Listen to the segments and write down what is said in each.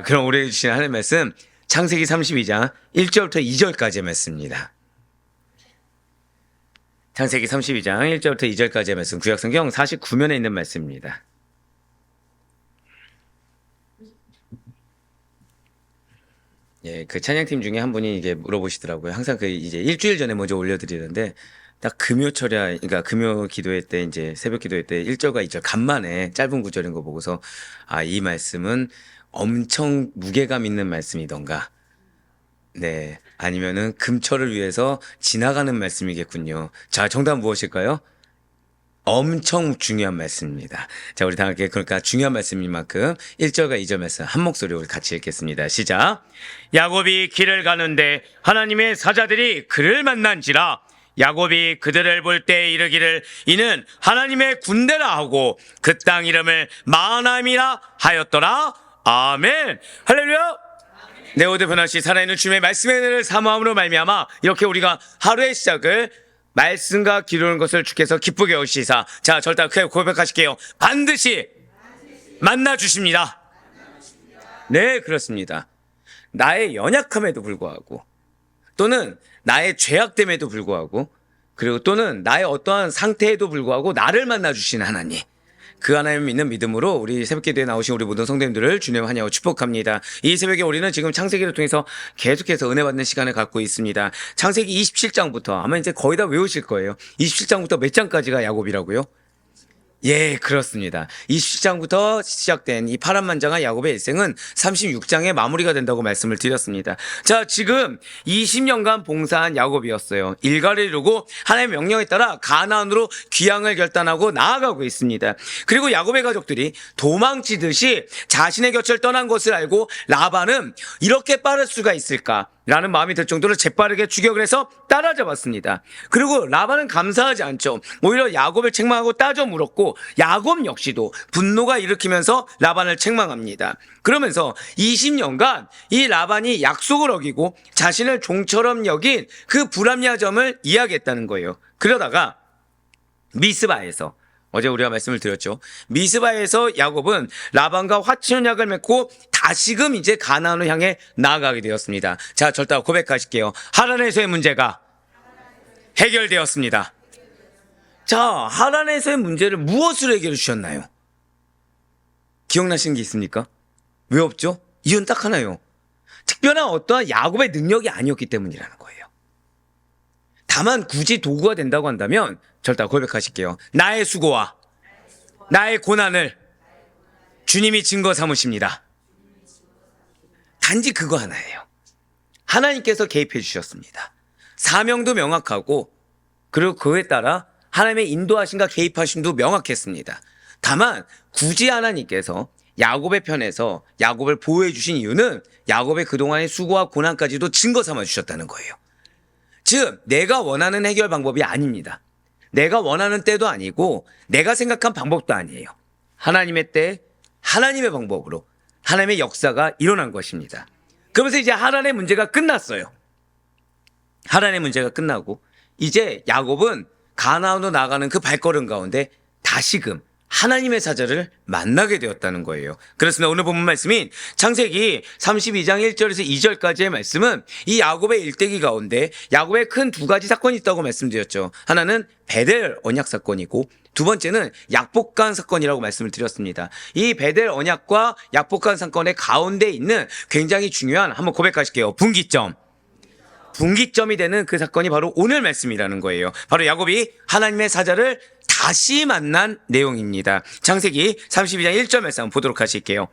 그럼 우리 주신 하나님의 말씀 창세기 32장 1절부터 2절까지의 말씀입니다. 창세기 32장 1절부터 2절까지의 말씀, 구약성경 49면에 있는 말씀입니다. 예, 그 찬양팀 중에 한 분이 이게 물어보시더라고요. 항상 그 이제 일주일 전에 먼저 올려드리는데 딱 금요철야, 그러니까 금요 기도회 때 이제 새벽 기도회 때 1절과 2절 간만에 짧은 구절인 거 보고서 이 말씀은 엄청 무게감 있는 말씀이던가, 네, 아니면은 금철을 위해서 지나가는 말씀이겠군요. 자, 정답은 무엇일까요? 엄청 중요한 말씀입니다. 자, 우리 다 함께 그러니까 중요한 말씀인 만큼 1절과 2절 말씀 한 목소리로 우리 같이 읽겠습니다. 시작. 야곱이 길을 가는데 하나님의 사자들이 그를 만난지라. 야곱이 그들을 볼 때 이르기를 이는 하나님의 군대라 하고 그 땅 이름을 마하나임이라 하였더라. 아멘. 할렐루야. 내 오대 변화시 살아있는 주님의 말씀의 은혜를 사모함으로 말미암아 이렇게 우리가 하루의 시작을 말씀과 기도하는 것을 주께서 기쁘게 여기시사. 자, 절대 크게 고백하실게요. 반드시 만나주십니다. 네, 그렇습니다. 나의 연약함에도 불구하고, 또는 나의 죄악됨에도 불구하고, 그리고 또는 나의 어떠한 상태에도 불구하고 나를 만나주신 하나님, 그 하나님을 믿는 믿음으로 우리 새벽기도에 나오신 우리 모든 성도님들을 주님의 환영하고 축복합니다. 이 새벽에 우리는 지금 창세기를 통해서 계속해서 은혜 받는 시간을 갖고 있습니다. 창세기 27장부터 아마 이제 거의 다 외우실 거예요. 27장부터 몇 장까지가 야곱이라고요? 예, 그렇습니다. 27장부터 시작된 이 파란만장한 야곱의 일생은 36장에 마무리가 된다고 말씀을 드렸습니다. 자, 지금 20년간 봉사한 야곱이었어요. 일가를 이루고 하나님의 명령에 따라 가나안으로 귀향을 결단하고 나아가고 있습니다. 그리고 야곱의 가족들이 도망치듯이 자신의 곁을 떠난 것을 알고 라반은 이렇게 빠를 수가 있을까? 라는 마음이 들 정도로 재빠르게 추격을 해서 따라잡았습니다. 그리고 라반은 감사하지 않죠. 오히려 야곱을 책망하고 따져 물었고 야곱 역시도 분노가 일으키면서 라반을 책망합니다. 그러면서 20년간 이 라반이 약속을 어기고 자신을 종처럼 여긴 그 불합리한 점을 이야기했다는 거예요. 그러다가 미스바에서, 어제 우리가 말씀을 드렸죠. 미스바에서 야곱은 라반과 화친언약을 맺고 다시금 이제 가나안을 향해 나아가게 되었습니다. 자, 절대 고백하실게요. 하란에서의 문제가 해결되었습니다. 자, 하란에서의 문제를 무엇으로 해결해 주셨나요? 기억나시는 게 있습니까? 왜 없죠? 이유는 딱 하나요. 특별한 어떠한 야곱의 능력이 아니었기 때문이라는 거예요. 다만 굳이 도구가 된다고 한다면 절대 고백하실게요. 나의 수고와 나의 고난을 주님이 증거 삼으십니다. 단지 그거 하나예요. 하나님께서 개입해 주셨습니다. 사명도 명확하고, 그리고 그에 따라 하나님의 인도하심과 개입하심도 명확했습니다. 다만 굳이 하나님께서 야곱의 편에서 야곱을 보호해 주신 이유는 야곱의 그동안의 수고와 고난까지도 증거 삼아 주셨다는 거예요. 즉, 내가 원하는 해결 방법이 아닙니다. 내가 원하는 때도 아니고 내가 생각한 방법도 아니에요. 하나님의 때, 하나님의 방법으로 하나님의 역사가 일어난 것입니다. 그러면서 이제 하란의 문제가 끝났어요. 하란의 문제가 끝나고 이제 야곱은 가나안으로 나가는 그 발걸음 가운데 다시금 하나님의 사자를 만나게 되었다는 거예요. 그렇습니다. 오늘 본문 말씀인 창세기 32장 1절에서 2절까지의 말씀은 이 야곱의 일대기 가운데 야곱의 큰 두 가지 사건이 있다고 말씀드렸죠. 하나는 베델 언약 사건이고 두 번째는 약복간 사건이라고 말씀을 드렸습니다. 이 베델 언약과 약복간 사건의 가운데 있는 굉장히 중요한, 한번 고백하실게요. 분기점이 되는 그 사건이 바로 오늘 말씀이라는 거예요. 바로 야곱이 하나님의 사자를 다시 만난 내용입니다. 창세기 32장 1절 말씀 한번 보도록 하실게요.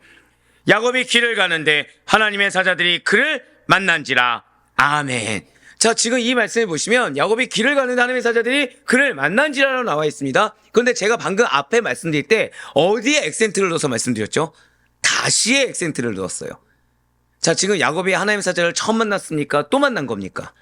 야곱이 길을 가는데 하나님의 사자들이 그를 만난지라. 아멘. 자, 지금 이 말씀을 보시면 야곱이 길을 가는데 하나님의 사자들이 그를 만난지라로 나와 있습니다. 그런데 제가 방금 앞에 말씀드릴 때 어디에 액센트를 넣어서 말씀드렸죠? 다시의 액센트를 넣었어요. 자, 지금 야곱이 하나님의 사자를 처음 만났습니까? 또 만난 겁니까?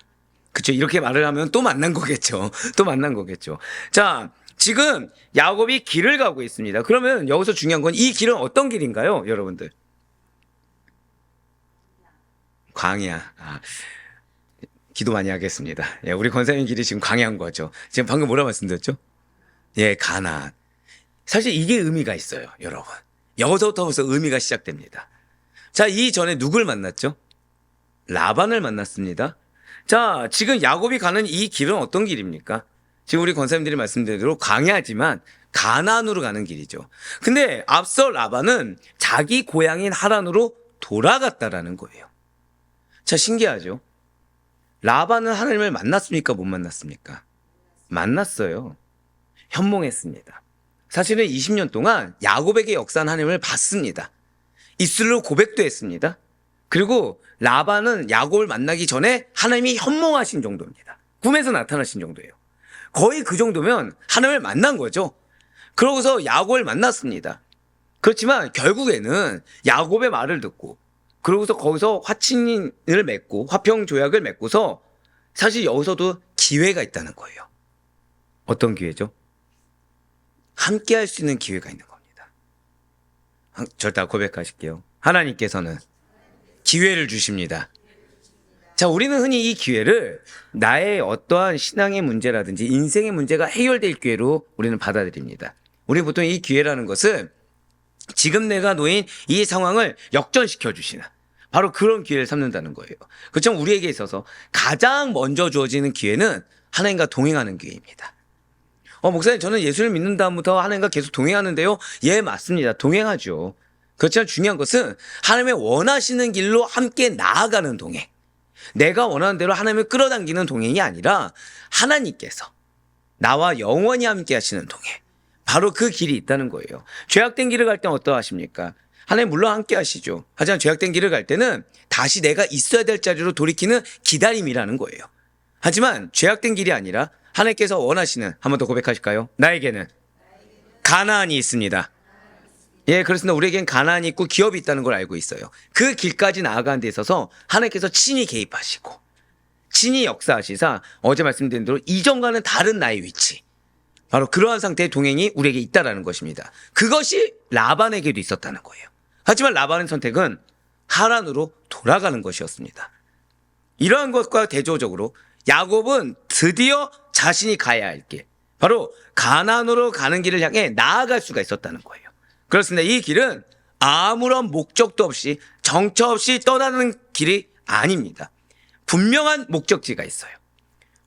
그렇죠. 이렇게 말을 하면 또 만난 거겠죠. 또 만난 거겠죠. 자, 지금 야곱이 길을 가고 있습니다. 그러면 여기서 중요한 건 이 길은 어떤 길인가요, 여러분들? 광야. 기도 많이 하겠습니다. 예, 우리 권사님 길이 지금 광야인 거죠. 지금 방금 뭐라 말씀드렸죠? 예, 가나안. 사실 이게 의미가 있어요, 여러분. 여기서부터 벌써 의미가 시작됩니다. 자, 이전에 누굴 만났죠? 라반을 만났습니다. 자, 지금 야곱이 가는 이 길은 어떤 길입니까? 지금 우리 권사님들이 말씀드린 대로 광야지만 가나안으로 가는 길이죠. 근데 앞서 라반은 자기 고향인 하란으로 돌아갔다라는 거예요. 자, 신기하죠? 라반은 하나님을 만났습니까? 못 만났습니까? 만났어요. 현몽했습니다. 사실은 20년 동안 야곱에게 역사한 하나님을 봤습니다. 입술로 고백도 했습니다. 그리고 라반은 야곱을 만나기 전에 하나님이 현몽하신 정도입니다. 꿈에서 나타나신 정도예요. 거의 그 정도면 하나님을 만난 거죠. 그러고서 야곱을 만났습니다. 그렇지만 결국에는 야곱의 말을 듣고 그러고서 거기서 화친을 맺고 화평 조약을 맺고서 사실 여기서도 기회가 있다는 거예요. 어떤 기회죠? 함께 할 수 있는 기회가 있는 겁니다. 절대 고백하실게요. 하나님께서는 기회를 주십니다. 자, 우리는 흔히 이 기회를 나의 어떠한 신앙의 문제라든지 인생의 문제가 해결될 기회로 우리는 받아들입니다. 우리 보통 이 기회라는 것은 지금 내가 놓인 이 상황을 역전시켜 주시는 바로 그런 기회를 삼는다는 거예요. 그렇지만 우리에게 있어서 가장 먼저 주어지는 기회는 하나님과 동행하는 기회입니다. 목사님, 저는 예수를 믿는 다음부터 하나님과 계속 동행하는데요. 예, 맞습니다. 동행하죠. 그렇지만 중요한 것은 하나님의 원하시는 길로 함께 나아가는 동행. 내가 원하는 대로 하나님을 끌어당기는 동행이 아니라 하나님께서 나와 영원히 함께 하시는 동행. 바로 그 길이 있다는 거예요. 죄악된 길을 갈 때는 어떠하십니까? 하나님 물론 함께 하시죠. 하지만 죄악된 길을 갈 때는 다시 내가 있어야 될 자리로 돌이키는 기다림이라는 거예요. 하지만 죄악된 길이 아니라 하나님께서 원하시는, 한 번 더 고백하실까요? 나에게는 가나안이 있습니다. 예, 그렇습니다. 우리에겐 가나안이 있고 기업이 있다는 걸 알고 있어요. 그 길까지 나아가는 데 있어서 하나님께서 친히 개입하시고 친히 역사하시사 어제 말씀드린 대로 이전과는 다른 나의 위치, 바로 그러한 상태의 동행이 우리에게 있다라는 것입니다. 그것이 라반에게도 있었다는 거예요. 하지만 라반의 선택은 하란으로 돌아가는 것이었습니다. 이러한 것과 대조적으로 야곱은 드디어 자신이 가야 할 길, 바로 가나안으로 가는 길을 향해 나아갈 수가 있었다는 거예요. 그렇습니다. 이 길은 아무런 목적도 없이 정처 없이 떠나는 길이 아닙니다. 분명한 목적지가 있어요.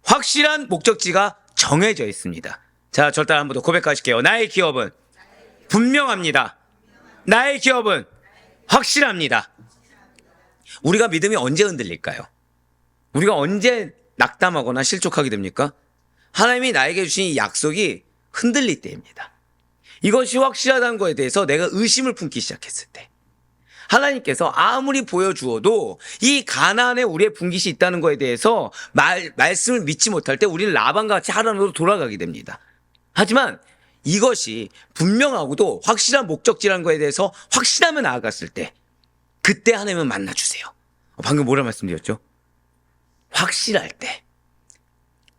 확실한 목적지가 정해져 있습니다. 자, 절 따라 한 번 더 고백하실게요. 나의 기업은 분명합니다. 나의 기업은 확실합니다. 우리가 믿음이 언제 흔들릴까요? 우리가 언제 낙담하거나 실족하게 됩니까? 하나님이 나에게 주신 이 약속이 흔들릴 때입니다. 이것이 확실하다는 것에 대해서 내가 의심을 품기 시작했을 때, 하나님께서 아무리 보여주어도 이 가나안에 우리의 분깃이 있다는 것에 대해서 말씀을 믿지 못할 때 우리는 라반과 같이 하란으로 돌아가게 됩니다. 하지만 이것이 분명하고도 확실한 목적지라는 것에 대해서 확신하며 나아갔을 때, 그때 하나님은 만나주세요. 방금 뭐라 말씀드렸죠? 확실할 때,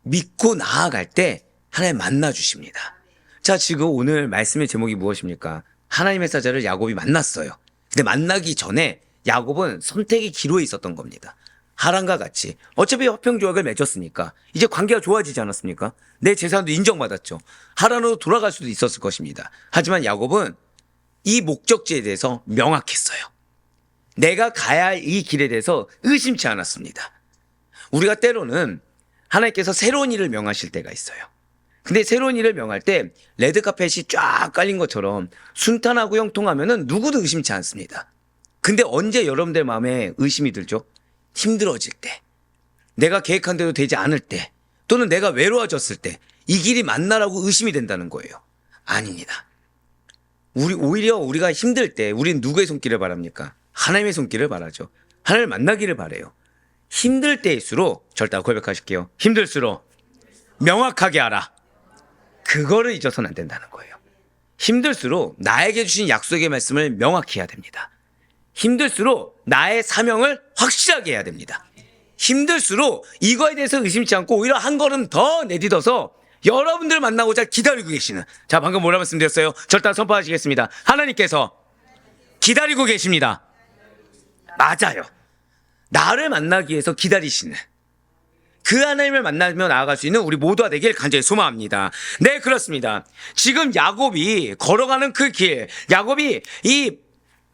믿고 나아갈 때 하나님 만나주십니다. 자, 지금 오늘 말씀의 제목이 무엇입니까? 하나님의 사자를 야곱이 만났어요. 근데 만나기 전에 야곱은 선택의 기로에 있었던 겁니다. 하란과 같이 어차피 화평조약을 맺었으니까 이제 관계가 좋아지지 않았습니까? 내 재산도 인정받았죠. 하란으로 돌아갈 수도 있었을 것입니다. 하지만 야곱은 이 목적지에 대해서 명확했어요. 내가 가야 할 이 길에 대해서 의심치 않았습니다. 우리가 때로는 하나님께서 새로운 일을 명하실 때가 있어요. 근데 새로운 일을 명할 때 레드카펫이 쫙 깔린 것처럼 순탄하고 형통하면은 누구도 의심치 않습니다. 근데 언제 여러분들 마음에 의심이 들죠? 힘들어질 때, 내가 계획한 대로 되지 않을 때, 또는 내가 외로워졌을 때 이 길이 맞나라고 의심이 된다는 거예요. 아닙니다. 오히려 우리가 힘들 때 우리는 누구의 손길을 바랍니까? 하나님의 손길을 바라죠. 하나님을 만나기를 바라요. 힘들 때일수록, 절대 고백하실게요. 힘들수록 명확하게 알아. 그거를 잊어서는 안 된다는 거예요. 힘들수록 나에게 주신 약속의 말씀을 명확히 해야 됩니다. 힘들수록 나의 사명을 확실하게 해야 됩니다. 힘들수록 이거에 대해서 의심치 않고 오히려 한 걸음 더 내딛어서 여러분들 만나고자 기다리고 계시는, 자, 방금 뭐라 말씀드렸어요? 절대 선포하시겠습니다. 하나님께서 기다리고 계십니다. 맞아요. 나를 만나기 위해서 기다리시는 그 하나님을 만나며 나아갈 수 있는 우리 모두가 되길 간절히 소망합니다. 네, 그렇습니다. 지금 야곱이 걸어가는 그 길, 야곱이 이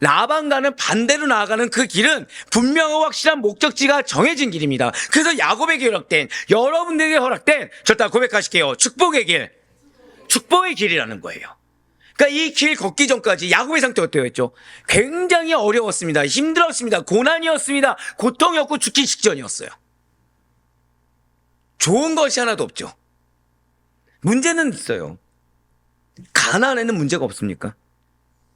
라반과는 반대로 나아가는 그 길은 분명하고 확실한 목적지가 정해진 길입니다. 그래서 야곱에게 허락된, 여러분들에게 허락된, 저 따라 고백하실게요. 축복의 길. 축복의 길이라는 거예요. 그러니까 이 길 걷기 전까지 야곱의 상태가 어때였죠? 굉장히 어려웠습니다. 힘들었습니다. 고난이었습니다. 고통이었고 죽기 직전이었어요. 좋은 것이 하나도 없죠. 문제는 있어요. 가나안에는 문제가 없습니까?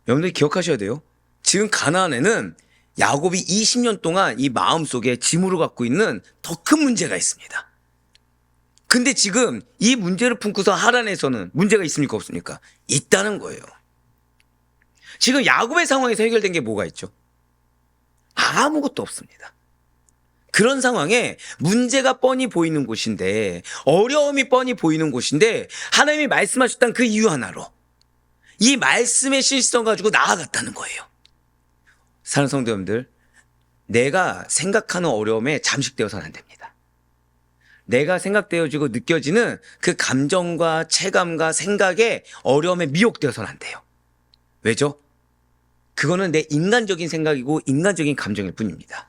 여러분들이 기억하셔야 돼요. 지금 가나안에는 야곱이 20년 동안 이 마음속에 짐으로 갖고 있는 더 큰 문제가 있습니다. 근데 지금 이 문제를 품고서 하란에서는 문제가 있습니까? 없습니까? 있다는 거예요. 지금 야곱의 상황에서 해결된 게 뭐가 있죠? 아무것도 없습니다. 그런 상황에 문제가 뻔히 보이는 곳인데, 어려움이 뻔히 보이는 곳인데 하나님이 말씀하셨던 그 이유 하나로 이 말씀의 실성 가지고 나아갔다는 거예요. 사랑하는 성도 여러분들, 내가 생각하는 어려움에 잠식되어서는 안 됩니다. 내가 생각되어지고 느껴지는 그 감정과 체감과 생각에 어려움에 미혹되어서는 안 돼요. 왜죠? 그거는 내 인간적인 생각이고 인간적인 감정일 뿐입니다.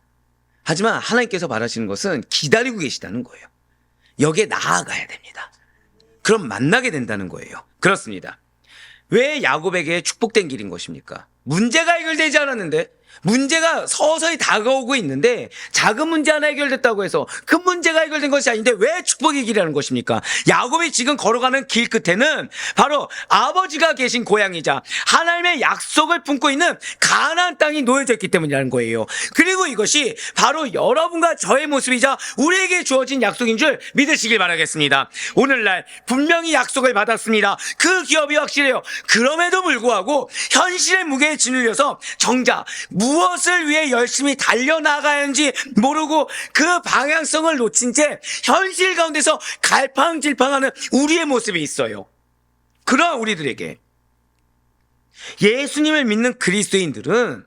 하지만 하나님께서 바라시는 것은 기다리고 계시다는 거예요. 여기에 나아가야 됩니다. 그럼 만나게 된다는 거예요. 그렇습니다. 왜 야곱에게 축복된 길인 것입니까? 문제가 해결되지 않았는데, 문제가 서서히 다가오고 있는데 작은 문제 하나 해결됐다고 해서 큰 문제가 해결된 것이 아닌데 왜 축복의 길이라는 것입니까? 야곱이 지금 걸어가는 길 끝에는 바로 아버지가 계신 고향이자 하나님의 약속을 품고 있는 가나안 땅이 놓여져 있기 때문이라는 거예요. 그리고 이것이 바로 여러분과 저의 모습이자 우리에게 주어진 약속인 줄 믿으시길 바라겠습니다. 오늘날 분명히 약속을 받았습니다. 그 기업이 확실해요. 그럼에도 불구하고 현실의 무게에 짓눌려서 정작 무엇을 위해 열심히 달려나가야 하는지 모르고 그 방향성을 놓친 채 현실 가운데서 갈팡질팡하는 우리의 모습이 있어요. 그러한 우리들에게 예수님을 믿는 그리스도인들은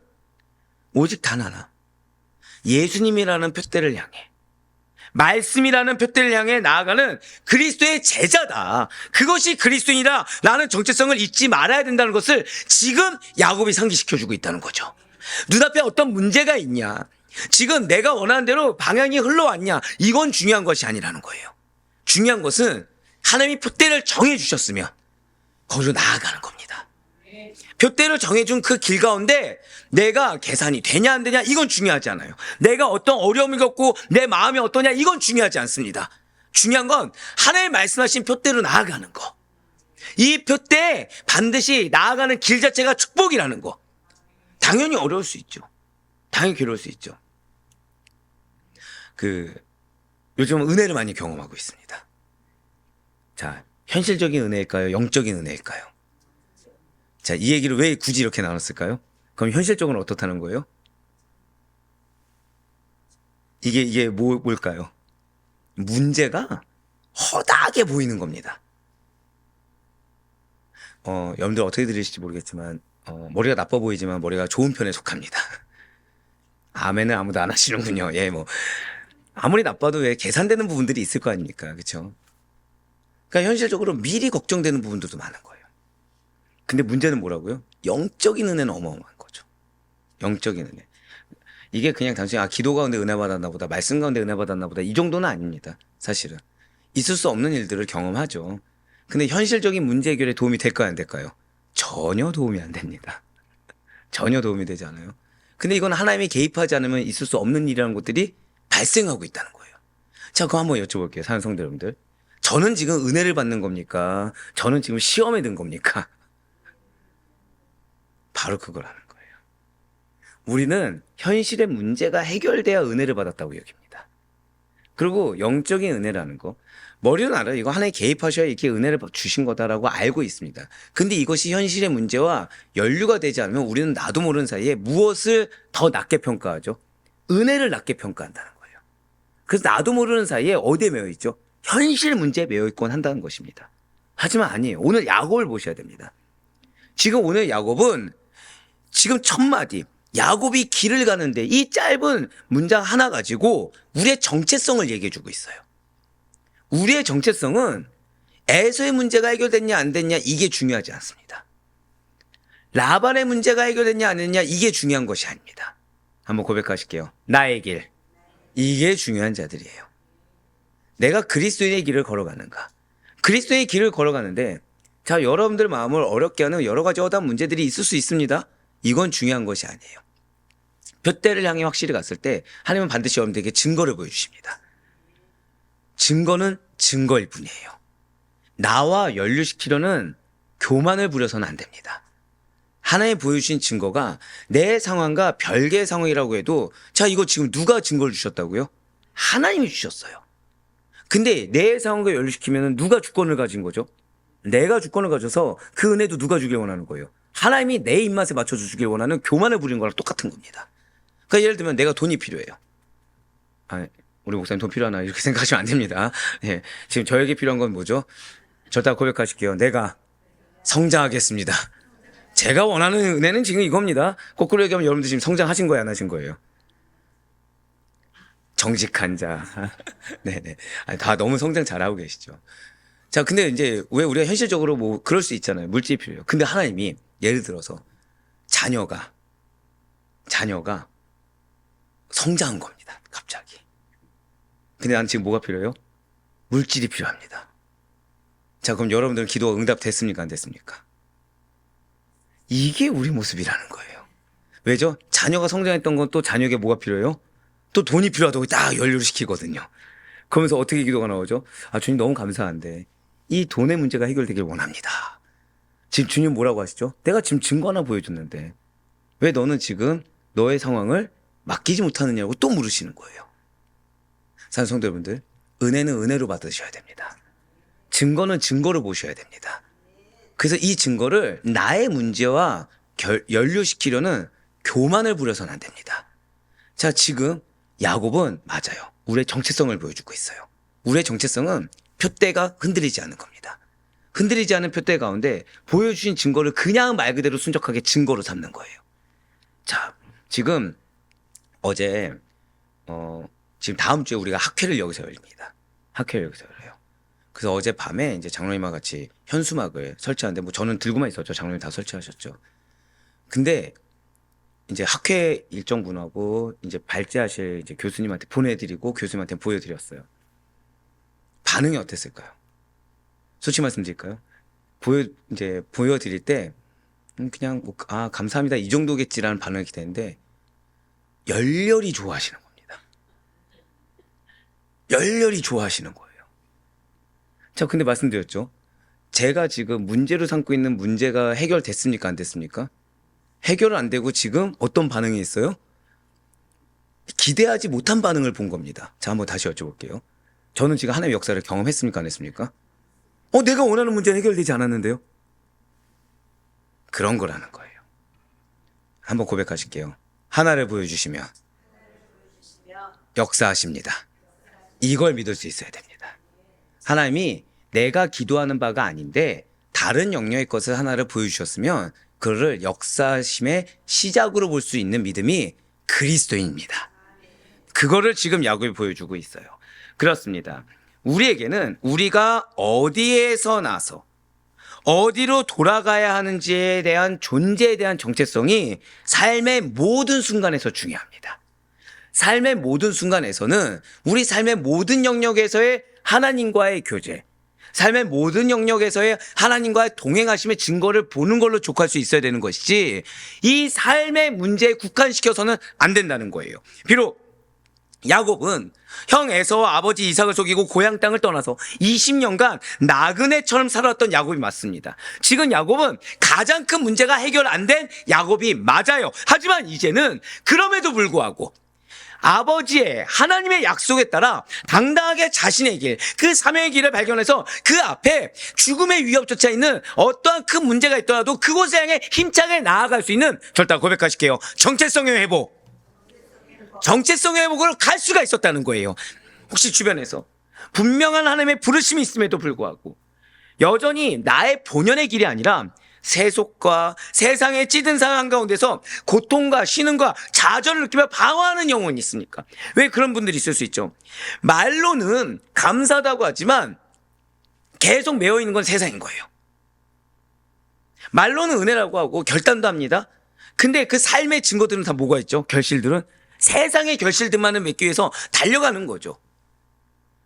오직 단 하나, 예수님이라는 표대를 향해, 말씀이라는 표대를 향해 나아가는 그리스도의 제자다. 그것이 그리스도인이다 라는 정체성을 잊지 말아야 된다는 것을 지금 야곱이 상기시켜주고 있다는 거죠. 눈앞에 어떤 문제가 있냐, 지금 내가 원하는 대로 방향이 흘러왔냐, 이건 중요한 것이 아니라는 거예요. 중요한 것은 하나님이 표대를 정해주셨으면 거기로 나아가는 겁니다. 표대를 정해준 그 길 가운데 내가 계산이 되냐 안 되냐 이건 중요하지 않아요. 내가 어떤 어려움을 겪고 내 마음이 어떠냐 이건 중요하지 않습니다. 중요한 건 하나님 말씀하신 표대로 나아가는 거. 이 표대에 반드시 나아가는 길 자체가 축복이라는 거. 당연히 어려울 수 있죠. 당연히 괴로울 수 있죠. 요즘 은혜를 많이 경험하고 있습니다. 자, 현실적인 은혜일까요? 영적인 은혜일까요? 자, 이 얘기를 왜 굳이 이렇게 나눴을까요? 그럼 현실적으로 어떻다는 거예요? 이게 뭘까요? 문제가 허다하게 보이는 겁니다. 여러분들 어떻게 들으실지 모르겠지만, 머리가 나빠 보이지만 머리가 좋은 편에 속합니다. 아멘은 아무도 안 하시는군요. 예, 아무리 나빠도 왜 계산되는 부분들이 있을 거 아닙니까? 그쵸? 그러니까 현실적으로 미리 걱정되는 부분들도 많은 거예요. 근데 문제는 뭐라고요? 영적인 은혜는 어마어마한 거죠. 영적인 은혜. 이게 그냥 단순히 기도 가운데 은혜 받았나 보다, 말씀 가운데 은혜 받았나 보다 이 정도는 아닙니다. 사실은 있을 수 없는 일들을 경험하죠. 근데 현실적인 문제 해결에 도움이 될까요, 안 될까요? 전혀 도움이 안 됩니다. 전혀 도움이 되지 않아요. 근데 이건 하나님이 개입하지 않으면 있을 수 없는 일이라는 것들이 발생하고 있다는 거예요. 자, 그거 한번 여쭤볼게요. 사는 성도 여러분들, 저는 지금 은혜를 받는 겁니까? 저는 지금 시험에 든 겁니까? 바로 그거라는 거예요. 우리는 현실의 문제가 해결돼야 은혜를 받았다고 여깁니다. 그리고 영적인 은혜라는 거, 머리는 알아요. 이거 하나님 개입하셔야 이렇게 은혜를 주신 거다라고 알고 있습니다. 근데 이것이 현실의 문제와 연류가 되지 않으면 우리는 나도 모르는 사이에 무엇을 더 낮게 평가하죠? 은혜를 낮게 평가한다는 거예요. 그래서 나도 모르는 사이에 어디에 매여 있죠? 현실 문제에 매여 있곤 한다는 것입니다. 하지만 아니에요. 오늘 야곱을 보셔야 됩니다. 지금 오늘 야곱은 지금 첫 마디, 야곱이 길을 가는데 이 짧은 문장 하나 가지고 우리의 정체성을 얘기해 주고 있어요. 우리의 정체성은 에서의 문제가 해결됐냐 안 됐냐 이게 중요하지 않습니다. 라반의 문제가 해결됐냐 안 됐냐 이게 중요한 것이 아닙니다. 한번 고백하실게요. 나의 길. 이게 중요한 자들이에요. 내가 그리스도인의 길을 걸어가는가. 그리스도인의 길을 걸어가는데 자, 여러분들 마음을 어렵게 하는 여러 가지 어려운 문제들이 있을 수 있습니다. 이건 중요한 것이 아니에요. 둯대를 향해 확실히 갔을 때 하나님은 반드시 여러분들에게 증거를 보여주십니다. 증거는 증거일 뿐이에요. 나와 연루시키려는 교만을 부려서는 안 됩니다. 하나님 보여주신 증거가 내 상황과 별개의 상황이라고 해도 자, 이거 지금 누가 증거를 주셨다고요? 하나님이 주셨어요. 근데 내 상황과 연루시키면 누가 주권을 가진 거죠? 내가 주권을 가져서 그 은혜도 누가 주길 원하는 거예요? 하나님이 내 입맛에 맞춰서 주길 원하는 교만을 부리는 거랑 똑같은 겁니다. 그러니까 예를 들면 내가 돈이 필요해요. 우리 목사님 돈 필요하나 이렇게 생각하시면 안 됩니다. 예, 지금 저에게 필요한 건 뭐죠? 저다 고백하실게요. 내가 성장하겠습니다. 제가 원하는 은혜는 지금 이겁니다. 거꾸로 얘기하면 여러분들 지금 성장하신 거예요, 안 하신 거예요? 정직한 자. 네네. 다 너무 성장 잘하고 계시죠. 자, 근데 이제 왜 우리가 현실적으로 뭐 그럴 수 있잖아요. 물질이 필요해요. 근데 하나님이 예를 들어서 자녀가 성장한 겁니다. 갑자기. 근데 난 지금 뭐가 필요해요? 물질이 필요합니다. 자, 그럼 여러분들은 기도가 응답됐습니까? 안 됐습니까? 이게 우리 모습이라는 거예요. 왜죠? 자녀가 성장했던 건 또 자녀에게 뭐가 필요해요? 또 돈이 필요하다고 딱 연료를 시키거든요. 그러면서 어떻게 기도가 나오죠? 주님 너무 감사한데 이 돈의 문제가 해결되길 원합니다. 지금 주님 뭐라고 하시죠? 내가 지금 증거 하나 보여줬는데 왜 너는 지금 너의 상황을 맡기지 못하느냐고 또 물으시는 거예요. 사랑하는 성도 여러분들, 은혜는 은혜로 받으셔야 됩니다. 증거는 증거로 보셔야 됩니다. 그래서 이 증거를 나의 문제와 연루시키려는 교만을 부려서는 안 됩니다. 자, 지금 야곱은 맞아요. 우리의 정체성을 보여주고 있어요. 우리의 정체성은 푯대가 흔들리지 않은 겁니다. 흔들리지 않은 푯대 가운데 보여주신 증거를 그냥 말 그대로 순적하게 증거로 삼는 거예요. 자, 지금 어제 지금 다음 주에 우리가 학회를 여기서 열립니다. 학회를 여기서 열어요. 그래서 어제 밤에 이제 장로님과 같이 현수막을 설치하는데 뭐 저는 들고만 있었죠. 장로님 다 설치하셨죠. 근데 이제 학회 일정 분하고 이제 발제하실 이제 교수님한테 보내드리고 교수님한테 보여드렸어요. 반응이 어땠을까요? 솔직히 말씀드릴까요? 보여드릴 때 그냥 뭐, 감사합니다 이 정도겠지라는 반응이 기대했는데 열렬히 좋아하시는 겁니다. 열렬히 좋아하시는 거예요. 자, 근데 말씀드렸죠. 제가 지금 문제로 삼고 있는 문제가 해결됐습니까? 안 됐습니까? 해결은 안 되고 지금 어떤 반응이 있어요? 기대하지 못한 반응을 본 겁니다. 자, 한번 다시 여쭤볼게요. 저는 지금 하나님의 역사를 경험했습니까? 안 했습니까? 내가 원하는 문제는 해결되지 않았는데요? 그런 거라는 거예요. 한번 고백하실게요. 하나를 보여주시면 역사하십니다. 이걸 믿을 수 있어야 됩니다. 하나님이 내가 기도하는 바가 아닌데 다른 영역의 것을 하나를 보여주셨으면 그를 역사심의 시작으로 볼 수 있는 믿음이 그리스도입니다. 그거를 지금 야곱이 보여주고 있어요. 그렇습니다. 우리에게는 우리가 어디에서 나서 어디로 돌아가야 하는지에 대한 존재에 대한 정체성이 삶의 모든 순간에서 중요합니다. 삶의 모든 순간에서는 우리 삶의 모든 영역에서의 하나님과의 교제, 삶의 모든 영역에서의 하나님과의 동행하심의 증거를 보는 걸로 족할 수 있어야 되는 것이지 이 삶의 문제에 국한시켜서는 안 된다는 거예요. 비록 야곱은 형 에서와 아버지 이삭을 속이고 고향 땅을 떠나서 20년간 나그네처럼 살았던 야곱이 맞습니다. 지금 야곱은 가장 큰 문제가 해결 안 된 야곱이 맞아요. 하지만 이제는 그럼에도 불구하고 아버지의 하나님의 약속에 따라 당당하게 자신의 길, 그 사명의 길을 발견해서 그 앞에 죽음의 위협조차 있는 어떠한 큰 문제가 있더라도 그곳에 향해 힘차게 나아갈 수 있는 절대 고백하실게요. 정체성의 회복. 정체성의 회복으로 갈 수가 있었다는 거예요. 혹시 주변에서 분명한 하나님의 부르심이 있음에도 불구하고 여전히 나의 본연의 길이 아니라 세속과 세상의 찌든 상황 가운데서 고통과 신음과 좌절을 느끼며 방황하는 영혼이 있습니까? 왜 그런 분들이 있을 수 있죠? 말로는 감사하다고 하지만 계속 매여 있는 건 세상인 거예요. 말로는 은혜라고 하고 결단도 합니다. 근데 그 삶의 증거들은 다 뭐가 있죠? 결실들은 세상의 결실들만을 맺기 위해서 달려가는 거죠.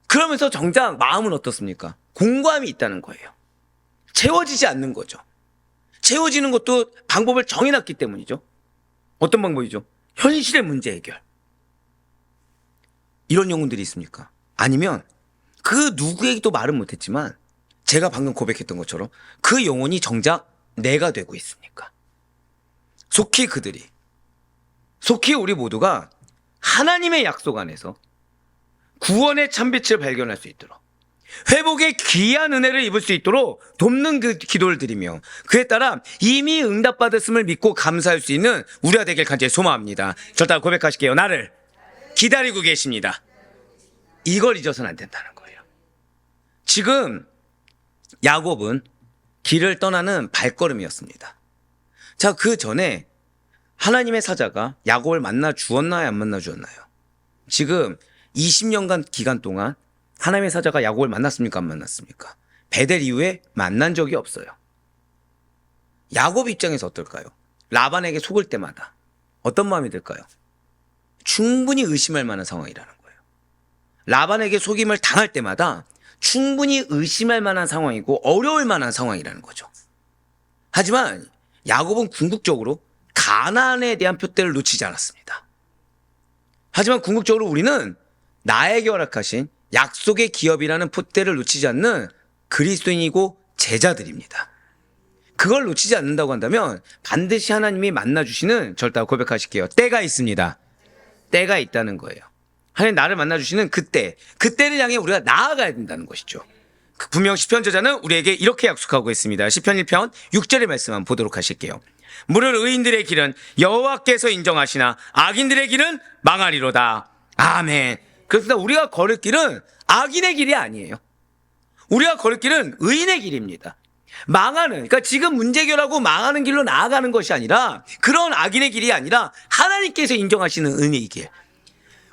그러면서 정작 마음은 어떻습니까? 공고함이 있다는 거예요. 채워지지 않는 거죠. 채워지는 것도 방법을 정해놨기 때문이죠. 어떤 방법이죠? 현실의 문제 해결. 이런 영혼들이 있습니까? 아니면 그 누구에게도 말은 못했지만 제가 방금 고백했던 것처럼 그 영혼이 정작 내가 되고 있습니까? 속히 우리 모두가 하나님의 약속 안에서 구원의 참빛을 발견할 수 있도록 회복의 귀한 은혜를 입을 수 있도록 돕는 그 기도를 드리며 그에 따라 이미 응답받았음을 믿고 감사할 수 있는 우리가 되길 간절히 소망합니다. 저 따라 고백하실게요. 나를 기다리고 계십니다. 이걸 잊어서는 안 된다는 거예요. 지금 야곱은 길을 떠나는 발걸음이었습니다. 자, 그 전에 하나님의 사자가 야곱을 만나 주었나요? 안 만나 주었나요? 지금 20년간 기간 동안 하나님의 사자가 야곱을 만났습니까? 안 만났습니까? 베델 이후에 만난 적이 없어요. 야곱 입장에서 어떨까요? 라반에게 속을 때마다 어떤 마음이 들까요? 충분히 의심할 만한 상황이라는 거예요. 라반에게 속임을 당할 때마다 충분히 의심할 만한 상황이고 어려울 만한 상황이라는 거죠. 하지만 야곱은 궁극적으로 가나안에 대한 표대를 놓치지 않았습니다. 하지만 궁극적으로 우리는 나에게 허락하신 약속의 기업이라는 표대를 놓치지 않는 그리스도인이고 제자들입니다. 그걸 놓치지 않는다고 한다면 반드시 하나님이 만나주시는 절대 고백하실게요. 때가 있습니다. 때가 있다는 거예요. 하나님 나를 만나주시는 그때를 향해 우리가 나아가야 된다는 것이죠. 분명 시편 저자는 우리에게 이렇게 약속하고 있습니다. 시편 1편 6절의 말씀 한번 보도록 하실게요. 무릇 의인들의 길은 여호와께서 인정하시나 악인들의 길은 망하리로다. 아멘. 그렇습니다. 우리가 걸을 길은 악인의 길이 아니에요. 우리가 걸을 길은 의인의 길입니다. 그러니까 지금 문제 해결하고 망하는 길로 나아가는 것이 아니라 그런 악인의 길이 아니라 하나님께서 인정하시는 은혜의 길.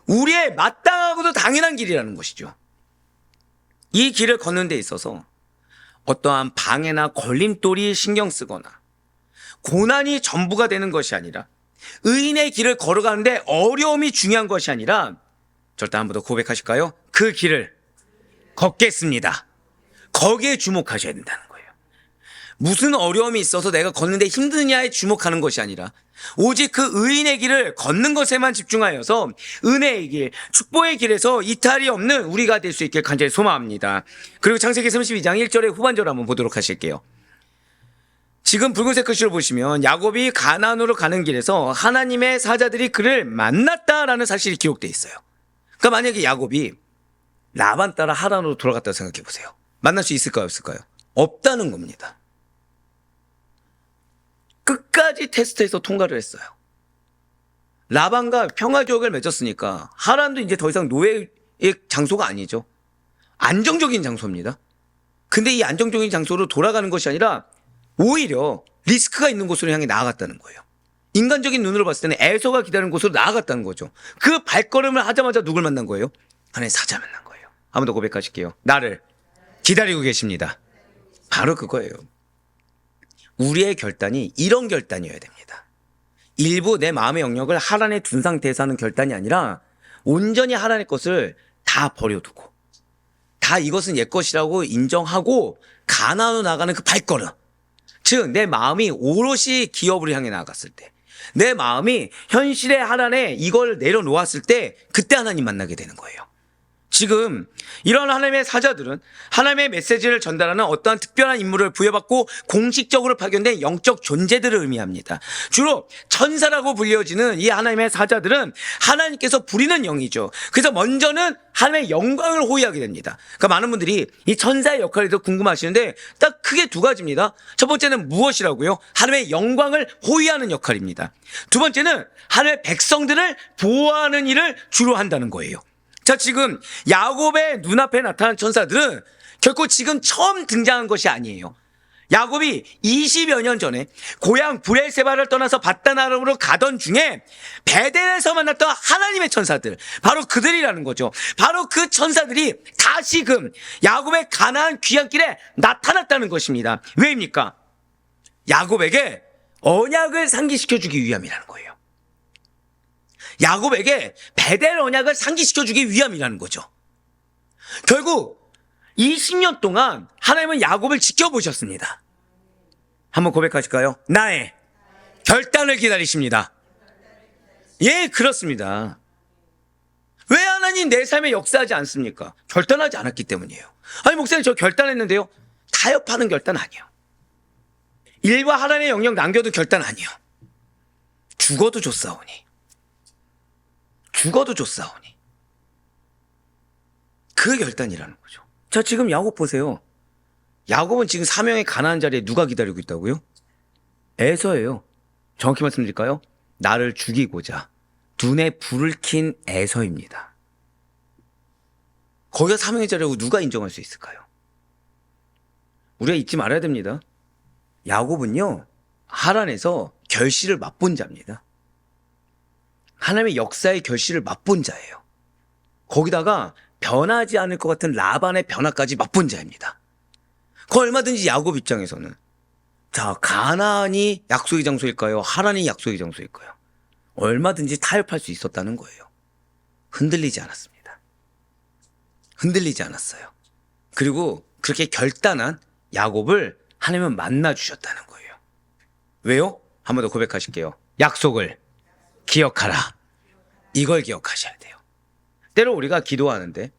우리의 마땅하고도 당연한 길이라는 것이죠. 이 길을 걷는 데 있어서 어떠한 방해나 걸림돌이 신경 쓰거나 고난이 전부가 되는 것이 아니라 의인의 길을 걸어가는데 어려움이 중요한 것이 아니라 절대 한 번 더 고백하실까요? 그 길을 걷겠습니다. 거기에 주목하셔야 된다는 거예요. 무슨 어려움이 있어서 내가 걷는데 힘드냐에 주목하는 것이 아니라 오직 그 의인의 길을 걷는 것에만 집중하여서 은혜의 길, 축복의 길에서 이탈이 없는 우리가 될 수 있길 간절히 소망합니다. 그리고 창세기 32장 1절의 후반절 한번 보도록 하실게요. 지금 붉은색 글씨를 보시면 야곱이 가나안으로 가는 길에서 하나님의 사자들이 그를 만났다라는 사실이 기록되어 있어요. 그러니까 만약에 야곱이 라반 따라 하란으로 돌아갔다고 생각해 보세요. 만날 수 있을까요? 없을까요? 없다는 겁니다. 끝까지 테스트해서 통과를 했어요. 라반과 평화교역을 맺었으니까 하란도 이제 더 이상 노예의 장소가 아니죠. 안정적인 장소입니다. 근데 이 안정적인 장소로 돌아가는 것이 아니라 오히려 리스크가 있는 곳으로 향해 나아갔다는 거예요. 인간적인 눈으로 봤을 때는 에서가 기다리는 곳으로 나아갔다는 거죠. 그 발걸음을 하자마자 누굴 만난 거예요? 하나님의 사자 만난 거예요. 한 번 더 고백하실게요. 나를 기다리고 계십니다. 바로 그거예요. 우리의 결단이 이런 결단이어야 됩니다. 일부 내 마음의 영역을 하란에 둔 상태에서 하는 결단이 아니라 온전히 하란의 것을 다 버려두고 다 이것은 옛 것이라고 인정하고 가나안으로 나가는 그 발걸음. 즉 내 마음이 오롯이 기업으로 향해 나아갔을 때, 내 마음이 현실의 하란에 이걸 내려놓았을 때 그때 하나님 만나게 되는 거예요. 지금 이런 하나님의 사자들은 하나님의 메시지를 전달하는 어떠한 특별한 임무를 부여받고 공식적으로 파견된 영적 존재들을 의미합니다. 주로 천사라고 불려지는 이 하나님의 사자들은 하나님께서 부리는 영이죠. 그래서 먼저는 하나님의 영광을 호위하게 됩니다. 그러니까 많은 분들이 이 천사의 역할에 대해서 궁금하시는데 딱 크게 두 가지입니다. 첫 번째는 무엇이라고요? 하나님의 영광을 호위하는 역할입니다. 두 번째는 하나님의 백성들을 보호하는 일을 주로 한다는 거예요. 자, 지금 야곱의 눈앞에 나타난 천사들은 결코 지금 처음 등장한 것이 아니에요. 야곱이 20여 년 전에 고향 브엘세바를 떠나서 밧단아람으로 가던 중에 베델에서 만났던 하나님의 천사들, 바로 그들이라는 거죠. 바로 그 천사들이 다시금 야곱의 가나안 귀향길에 나타났다는 것입니다. 왜입니까? 야곱에게 언약을 상기시켜주기 위함이라는 거예요. 야곱에게 베델 언약을 상기시켜주기 위함이라는 거죠. 결국 20년 동안 하나님은 야곱을 지켜보셨습니다. 한번 고백하실까요? 나의 결단을 기다리십니다. 예, 그렇습니다. 왜 하나님 내 삶에 역사하지 않습니까? 결단하지 않았기 때문이에요. 아니, 목사님 저 결단했는데요. 타협하는 결단 아니에요. 일과 하나님의 영역 남겨도 결단 아니에요. 죽어도 좋사오니. 죽어도 좋사오니. 그 결단이라는 거죠. 자, 지금 야곱 보세요. 야곱은 지금 사명의 가나안 자리에 누가 기다리고 있다고요? 에서예요. 정확히 말씀드릴까요? 나를 죽이고자 눈에 불을 킨 에서입니다. 거기가 사명의 자리라고 누가 인정할 수 있을까요? 우리가 잊지 말아야 됩니다. 야곱은요, 하란에서 결실을 맛본 자입니다. 하나님의 역사의 결실을 맛본 자예요. 거기다가 변하지 않을 것 같은 라반의 변화까지 맛본 자입니다. 그 얼마든지 야곱 입장에서는 자, 가나안이 약속의 장소일까요? 하란이 약속의 장소일까요? 얼마든지 타협할 수 있었다는 거예요. 흔들리지 않았습니다. 흔들리지 않았어요. 그리고 그렇게 결단한 야곱을 하나님은 만나주셨다는 거예요. 왜요? 한 번 더 고백하실게요. 약속을 기억하라. 이걸 기억하셔야 돼요. 때로 우리가 기도하는데,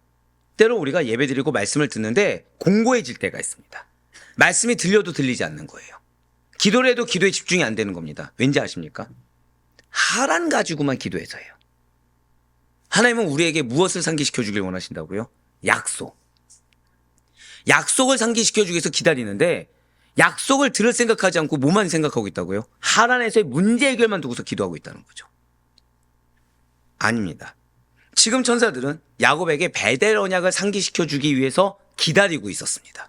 때로 우리가 예배드리고 말씀을 듣는데 공고해질 때가 있습니다. 말씀이 들려도 들리지 않는 거예요. 기도를 해도 기도에 집중이 안 되는 겁니다. 왠지 아십니까? 하란 가지고만 기도해서예요. 하나님은 우리에게 무엇을 상기시켜 주길 원하신다고요? 약속. 약속을 상기시켜 주기 위해서 기다리는데 약속을 들을 생각하지 않고 뭐만 생각하고 있다고요? 하란에서의 문제 해결만 두고서 기도하고 있다는 거죠. 아닙니다. 지금 천사들은 야곱에게 베델 언약을 상기시켜 주기 위해서 기다리고 있었습니다.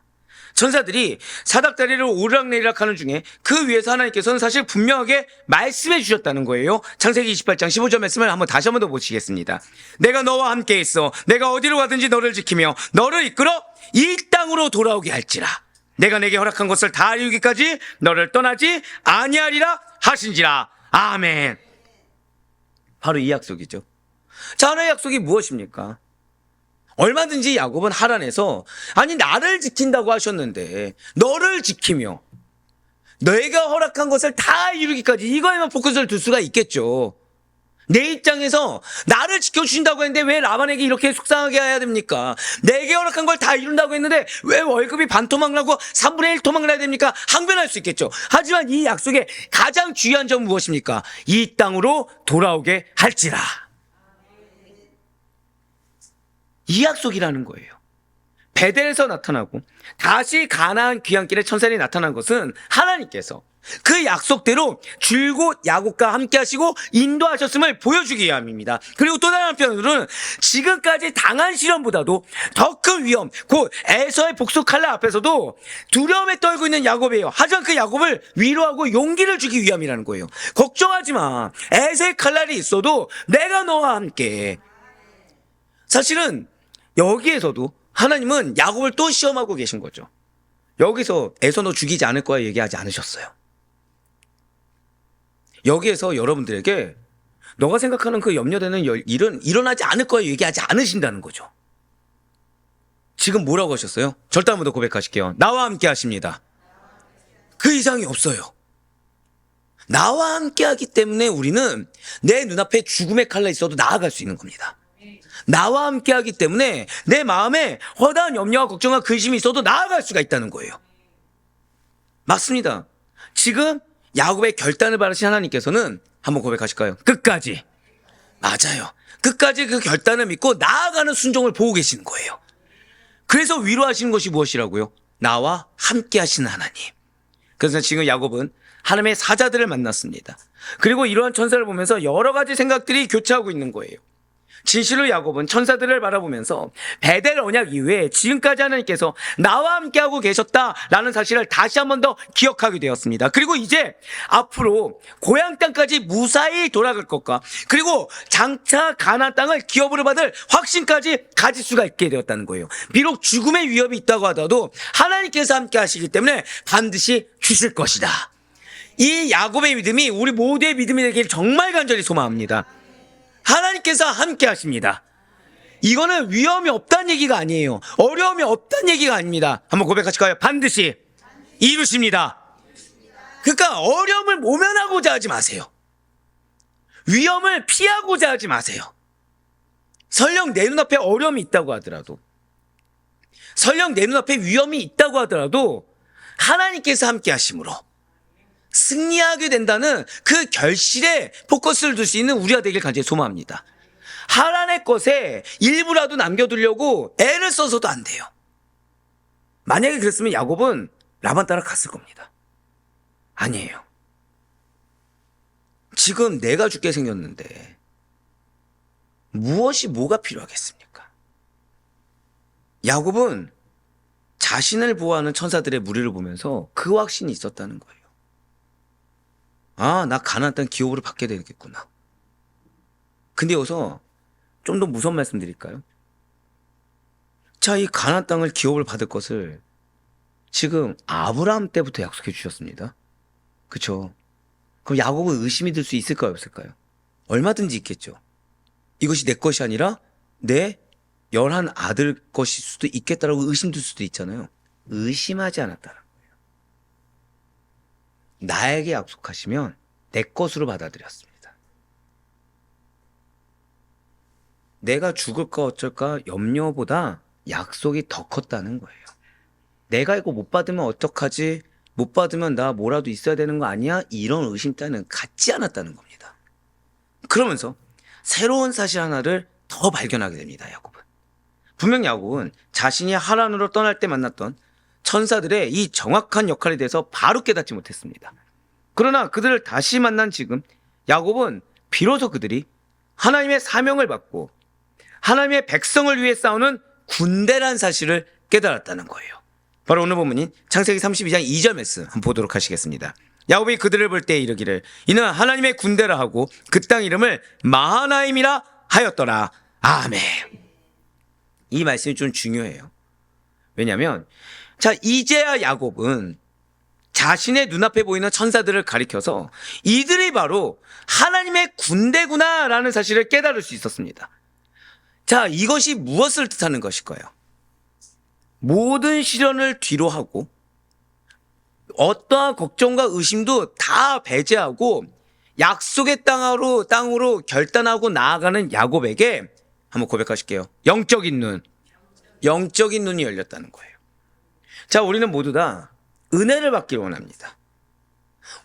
천사들이 사닥다리를 오르락내리락 하는 중에 그 위에서 하나님께서는 사실 분명하게 말씀해 주셨다는 거예요. 창세기 28장 15절 말씀을 다시 한번 더 보시겠습니다. 내가 너와 함께 있어 내가 어디로 가든지 너를 지키며 너를 이끌어 이 땅으로 돌아오게 할지라. 내가 내게 허락한 것을 다 이루기까지 너를 떠나지 아니하리라 하신지라. 아멘. 바로 이 약속이죠. 자, 하나의 약속이 무엇입니까? 얼마든지 야곱은 하란에서 아니 나를 지킨다고 하셨는데 너를 지키며 내가 허락한 것을 다 이루기까지 이거에만 포커스를 둘 수가 있겠죠. 내 입장에서 나를 지켜주신다고 했는데 왜 라반에게 이렇게 속상하게 해야 됩니까? 내게 허락한 걸 다 이룬다고 했는데 왜 월급이 반토막 나고 3분의 1 토막 나야 됩니까? 항변할 수 있겠죠. 하지만 이 약속의 가장 중요한 점은 무엇입니까? 이 땅으로 돌아오게 할지라. 이 약속이라는 거예요. 베델에서 나타나고 다시 가나안 귀환길에 천사들이 나타난 것은 하나님께서 그 약속대로 줄곧 야곱과 함께 하시고 인도하셨음을 보여주기 위함입니다. 그리고 또 다른 한편으로는 지금까지 당한 시련보다도 더 큰 위험, 곧 에서의 복수 칼날 앞에서도 두려움에 떨고 있는 야곱이에요. 하지만 그 야곱을 위로하고 용기를 주기 위함이라는 거예요. 걱정하지 마. 에서의 칼날이 있어도 내가 너와 함께. 사실은 여기에서도 하나님은 야곱을 또 시험하고 계신 거죠. 여기서 에서 너 죽이지 않을 거야 얘기하지 않으셨어요. 여기에서 여러분들에게 너가 생각하는 그 염려되는 일은 일어나지 않을 거야 얘기하지 않으신다는 거죠. 지금 뭐라고 하셨어요? 절대 한번 더 고백하실게요. 나와 함께 하십니다. 그 이상이 없어요. 나와 함께 하기 때문에 우리는 내 눈앞에 죽음의 칼날이 있어도 나아갈 수 있는 겁니다. 나와 함께 하기 때문에 내 마음에 허다한 염려와 걱정과 근심이 있어도 나아갈 수가 있다는 거예요. 맞습니다. 지금 야곱의 결단을 바라신 하나님께서는 한번 고백하실까요? 끝까지. 맞아요. 끝까지 그 결단을 믿고 나아가는 순종을 보고 계시는 거예요. 그래서 위로하시는 것이 무엇이라고요? 나와 함께 하시는 하나님. 그래서 지금 야곱은 하나님의 사자들을 만났습니다. 그리고 이러한 천사를 보면서 여러 가지 생각들이 교차하고 있는 거예요. 진실로 야곱은 천사들을 바라보면서 베델 언약 이후에 지금까지 하나님께서 나와 함께하고 계셨다라는 사실을 다시 한 번 더 기억하게 되었습니다. 그리고 이제 앞으로 고향 땅까지 무사히 돌아갈 것과 그리고 장차 가나안 땅을 기업으로 받을 확신까지 가질 수가 있게 되었다는 거예요. 비록 죽음의 위협이 있다고 하더라도 하나님께서 함께 하시기 때문에 반드시 주실 것이다. 이 야곱의 믿음이 우리 모두의 믿음이 되길 정말 간절히 소망합니다. 하나님께서 함께 하십니다. 이거는 위험이 없다는 얘기가 아니에요. 어려움이 없다는 얘기가 아닙니다. 한번 고백하실까요? 반드시 이루십니다. 그러니까 어려움을 모면하고자 하지 마세요. 위험을 피하고자 하지 마세요. 설령 내 눈앞에 어려움이 있다고 하더라도, 설령 내 눈앞에 위험이 있다고 하더라도 하나님께서 함께 하심으로 승리하게 된다는 그 결실에 포커스를 둘 수 있는 우리가 되길 간절히 소망합니다. 하나님의 것에 일부라도 남겨두려고 애를 써서도 안 돼요. 만약에 그랬으면 야곱은 라반 따라 갔을 겁니다. 아니에요. 지금 내가 죽게 생겼는데 무엇이 뭐가 필요하겠습니까? 야곱은 자신을 보호하는 천사들의 무리를 보면서 그 확신이 있었다는 거예요. 아, 나 가나안 땅 기업으로 받게 되겠구나. 근데 여기서 좀 더 무서운 말씀 드릴까요? 자, 이 가나안 땅을 기업을 받을 것을 지금 아브라함 때부터 약속해 주셨습니다. 그쵸? 그럼 야곱은 의심이 들 수 있을까요, 없을까요? 얼마든지 있겠죠. 이것이 내 것이 아니라 내 11 아들 것일 수도 있겠다라고 의심될 수도 있잖아요. 의심하지 않았다는 거예요. 나에게 약속하시면 내 것으로 받아들였습니다. 내가 죽을까 어쩔까 염려보다 약속이 더 컸다는 거예요. 내가 이거 못 받으면 어떡하지? 못 받으면 나 뭐라도 있어야 되는 거 아니야? 이런 의심 따는 갖지 않았다는 겁니다. 그러면서 새로운 사실 하나를 더 발견하게 됩니다. 야곱은. 분명 야곱은 자신이 하란으로 떠날 때 만났던 천사들의 이 정확한 역할에 대해서 바로 깨닫지 못했습니다. 그러나 그들을 다시 만난 지금 야곱은 비로소 그들이 하나님의 사명을 받고 하나님의 백성을 위해 싸우는 군대란 사실을 깨달았다는 거예요. 바로 오늘 본문인 창세기 32장 2절 말씀 한번 보도록 하시겠습니다. 야곱이 그들을 볼 때 이르기를 이는 하나님의 군대라 하고 그 땅 이름을 마하나임이라 하였더라. 아멘. 이 말씀이 좀 중요해요. 왜냐하면 자, 이제야 야곱은 자신의 눈앞에 보이는 천사들을 가리켜서 이들이 바로 하나님의 군대구나라는 사실을 깨달을 수 있었습니다. 자, 이것이 무엇을 뜻하는 것일까요? 모든 시련을 뒤로 하고 어떠한 걱정과 의심도 다 배제하고 약속의 땅으로 결단하고 나아가는 야곱에게 한번 고백하실게요. 영적인 눈이 열렸다는 거예요. 자, 우리는 모두 다 은혜를 받기를 원합니다.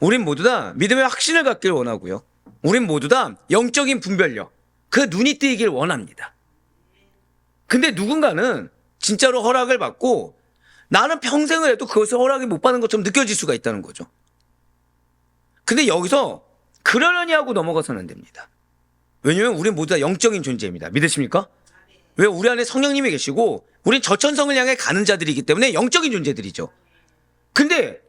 우린 모두 다 믿음의 확신을 갖기를 원하고요. 우린 모두 다 영적인 분별력, 그 눈이 뜨이길 원합니다. 근데 누군가는 진짜로 허락을 받고 나는 평생을 해도 그것을 허락을 못 받는 것처럼 느껴질 수가 있다는 거죠. 근데 여기서 그러려니 하고 넘어가서는 안 됩니다. 왜냐하면 우린 모두 다 영적인 존재입니다. 믿으십니까? 왜? 우리 안에 성령님이 계시고 우린 저천성을 향해 가는 자들이기 때문에 영적인 존재들이죠. 근데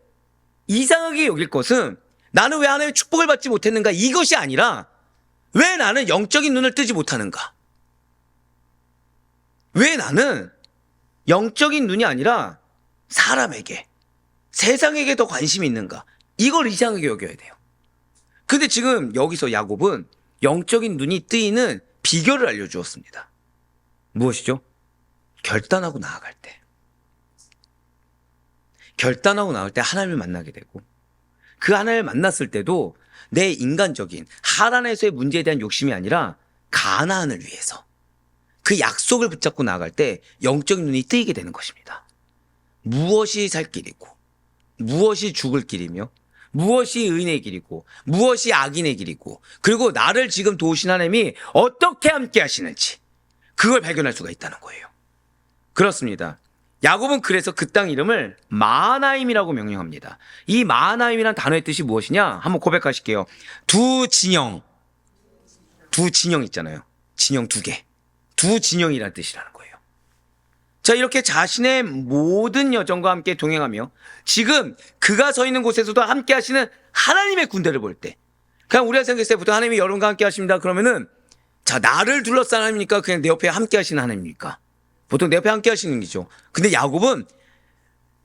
이상하게 여길 것은 나는 왜 하나님의 축복을 받지 못했는가 이것이 아니라 왜 나는 영적인 눈을 뜨지 못하는가? 왜 나는 영적인 눈이 아니라 사람에게, 세상에게 더 관심이 있는가? 이걸 이상하게 여겨야 돼요. 근데 지금 여기서 야곱은 영적인 눈이 뜨이는 비결을 알려주었습니다. 무엇이죠? 결단하고 나아갈 때. 결단하고 나올 때 하나님을 만나게 되고 그 하나님을 만났을 때도 내 인간적인 하란에서의 문제에 대한 욕심이 아니라 가나안을 위해서 그 약속을 붙잡고 나아갈 때 영적인 눈이 뜨이게 되는 것입니다. 무엇이 살 길이고 무엇이 죽을 길이며 무엇이 의인의 길이고 무엇이 악인의 길이고 그리고 나를 지금 도우신 하나님이 어떻게 함께 하시는지 그걸 발견할 수가 있다는 거예요. 그렇습니다. 야곱은 그래서 그 땅 이름을 마하나임이라고 명명합니다. 이 마하나임이란 단어의 뜻이 무엇이냐? 한번 고백하실게요. 두 진영 있잖아요. 진영 두 개. 두 진영이라는 뜻이라는 거예요. 자, 이렇게 자신의 모든 여정과 함께 동행하며 지금 그가 서 있는 곳에서도 함께 하시는 하나님의 군대를 볼 때 그냥 우리가 생각했을 때부터 하나님이 여러분과 함께 하십니다. 그러면은 자, 나를 둘러싼 하나님입니까? 그냥 내 옆에 함께 하시는 하나님입니까? 보통 내 옆에 함께 하시는 거죠. 근데 야곱은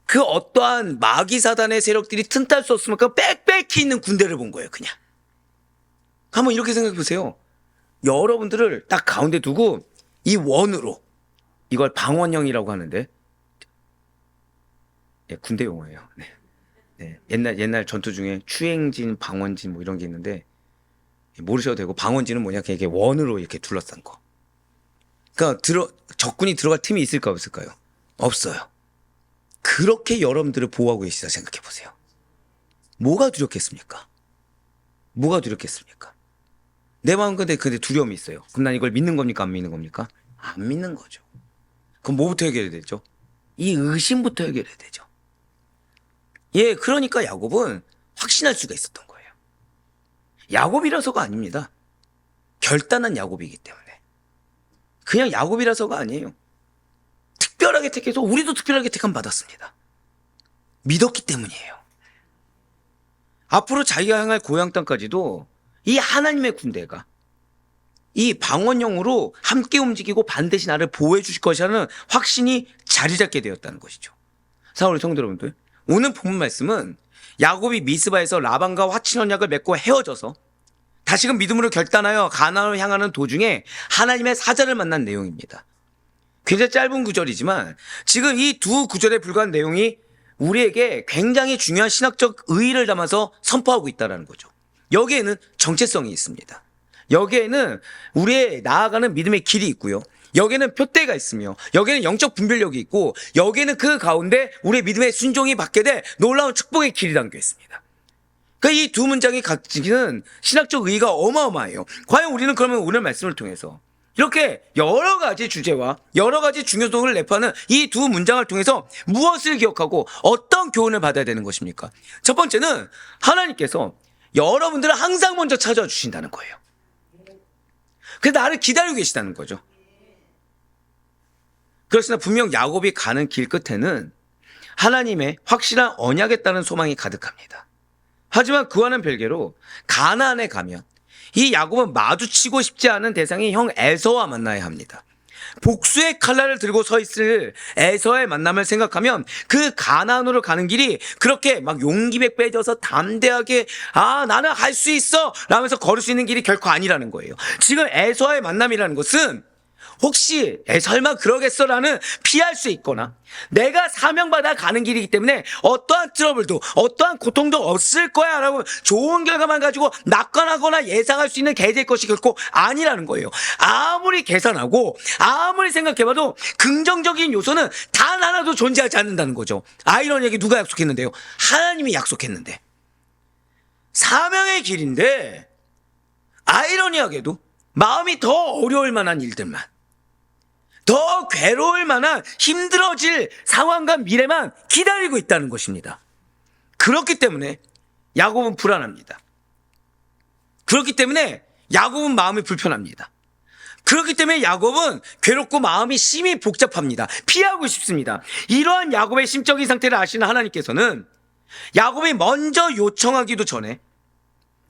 그 어떠한 마귀 사단의 세력들이 틈탈 수 없을 만큼 빽빽히 있는 군대를 본 거예요. 그냥 한번 이렇게 생각해 보세요. 여러분들을 딱 가운데 두고 이 원으로, 이걸 방원형이라고 하는데, 예, 군대 용어예요. 네. 네. 옛날 전투 중에 추행진, 방원진 뭐 이런 게 있는데, 모르셔도 되고, 방원진은 뭐냐, 이게 원으로 이렇게 둘러싼 거. 그러니까 적군이 들어갈 틈이 있을까 없을까요? 없어요. 그렇게 여러분들을 보호하고 계시다 생각해 보세요. 뭐가 두렵겠습니까? 뭐가 두렵겠습니까? 내 마음 근데 두려움이 있어요. 그럼 난 이걸 믿는 겁니까? 안 믿는 겁니까? 안 믿는 거죠. 그럼 뭐부터 해결해야 되죠? 이 의심부터 해결해야 되죠. 예, 그러니까 야곱은 확신할 수가 있었던 거예요. 야곱이라서가 아닙니다. 결단한 야곱이기 때문에. 그냥 야곱이라서가 아니에요. 특별하게 택해서 우리도 특별하게 택함 받았습니다. 믿었기 때문이에요. 앞으로 자기가 향할 고향 땅까지도 이 하나님의 군대가 이 방언용으로 함께 움직이고 반드시 나를 보호해 주실 것이라는 확신이 자리 잡게 되었다는 것이죠. 사랑하는 성도 여러분들, 오늘 본문 말씀은 야곱이 미스바에서 라반과 화친 언약을 맺고 헤어져서 다시금 믿음으로 결단하여 가나안으로 향하는 도중에 하나님의 사자를 만난 내용입니다. 굉장히 짧은 구절이지만 지금 이 두 구절에 불과한 내용이 우리에게 굉장히 중요한 신학적 의의를 담아서 선포하고 있다는 거죠. 여기에는 정체성이 있습니다. 여기에는 우리의 나아가는 믿음의 길이 있고요. 여기에는 표대가 있으며 여기에는 영적 분별력이 있고 여기에는 그 가운데 우리의 믿음의 순종이 받게 될 놀라운 축복의 길이 담겨 있습니다. 그러니까 이 두 문장이 가지는 신학적 의의가 어마어마해요. 과연 우리는 그러면 오늘 말씀을 통해서 이렇게 여러 가지 주제와 여러 가지 중요성을 내포하는 이 두 문장을 통해서 무엇을 기억하고 어떤 교훈을 받아야 되는 것입니까? 첫 번째는 하나님께서 여러분들을 항상 먼저 찾아와 주신다는 거예요. 그래서 나를 기다리고 계시다는 거죠. 그렇으나 분명 야곱이 가는 길 끝에는 하나님의 확실한 언약에 따른 소망이 가득합니다. 하지만 그와는 별개로 가나안에 가면 이 야곱은 마주치고 싶지 않은 대상이 형 에서와 만나야 합니다. 복수의 칼날을 들고 서 있을 에서의 만남을 생각하면 그 가나안으로 가는 길이 그렇게 막 용기백 빼져서 담대하게 나는 할 수 있어 라면서 걸을 수 있는 길이 결코 아니라는 거예요. 지금 에서의 만남이라는 것은 혹시 설마 그러겠어라는 피할 수 있거나 내가 사명받아 가는 길이기 때문에 어떠한 트러블도 어떠한 고통도 없을 거야 라고 좋은 결과만 가지고 낙관하거나 예상할 수 있는 계제의 것이 결코 아니라는 거예요. 아무리 계산하고 아무리 생각해봐도 긍정적인 요소는 단 하나도 존재하지 않는다는 거죠. 아이러니하게 누가 약속했는데요? 하나님이 약속했는데 사명의 길인데 아이러니하게도 마음이 더 어려울 만한 일들만 더 괴로울 만한 힘들어질 상황과 미래만 기다리고 있다는 것입니다. 그렇기 때문에 야곱은 불안합니다. 그렇기 때문에 야곱은 마음이 불편합니다. 그렇기 때문에 야곱은 괴롭고 마음이 심히 복잡합니다. 피하고 싶습니다. 이러한 야곱의 심적인 상태를 아시는 하나님께서는 야곱이 먼저 요청하기도 전에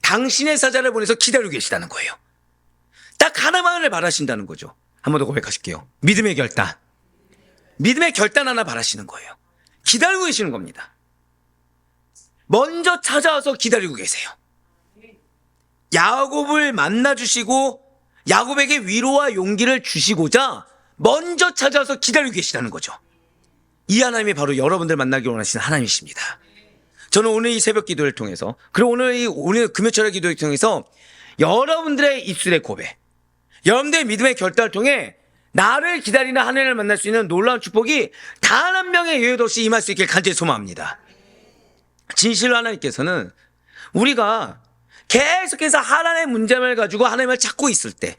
당신의 사자를 보내서 기다리고 계시다는 거예요. 딱 하나만을 바라신다는 거죠. 한 번 더 고백하실게요. 믿음의 결단. 믿음의 결단 하나 바라시는 거예요. 기다리고 계시는 겁니다. 먼저 찾아와서 기다리고 계세요. 야곱을 만나주시고 야곱에게 위로와 용기를 주시고자 먼저 찾아와서 기다리고 계시다는 거죠. 이 하나님이 바로 여러분들 만나기 원하시는 하나님이십니다. 저는 오늘 이 새벽 기도를 통해서 그리고 오늘 금요철의 기도를 통해서 여러분들의 입술의 고백, 여러분들의 믿음의 결단을 통해 나를 기다리는 하나님을 만날 수 있는 놀라운 축복이 단 한 명의 예외도 없이 임할 수 있길 간절히 소망합니다. 진실로 하나님께서는 우리가 계속해서 하나님의 문제를 가지고 하나님을 찾고 있을 때,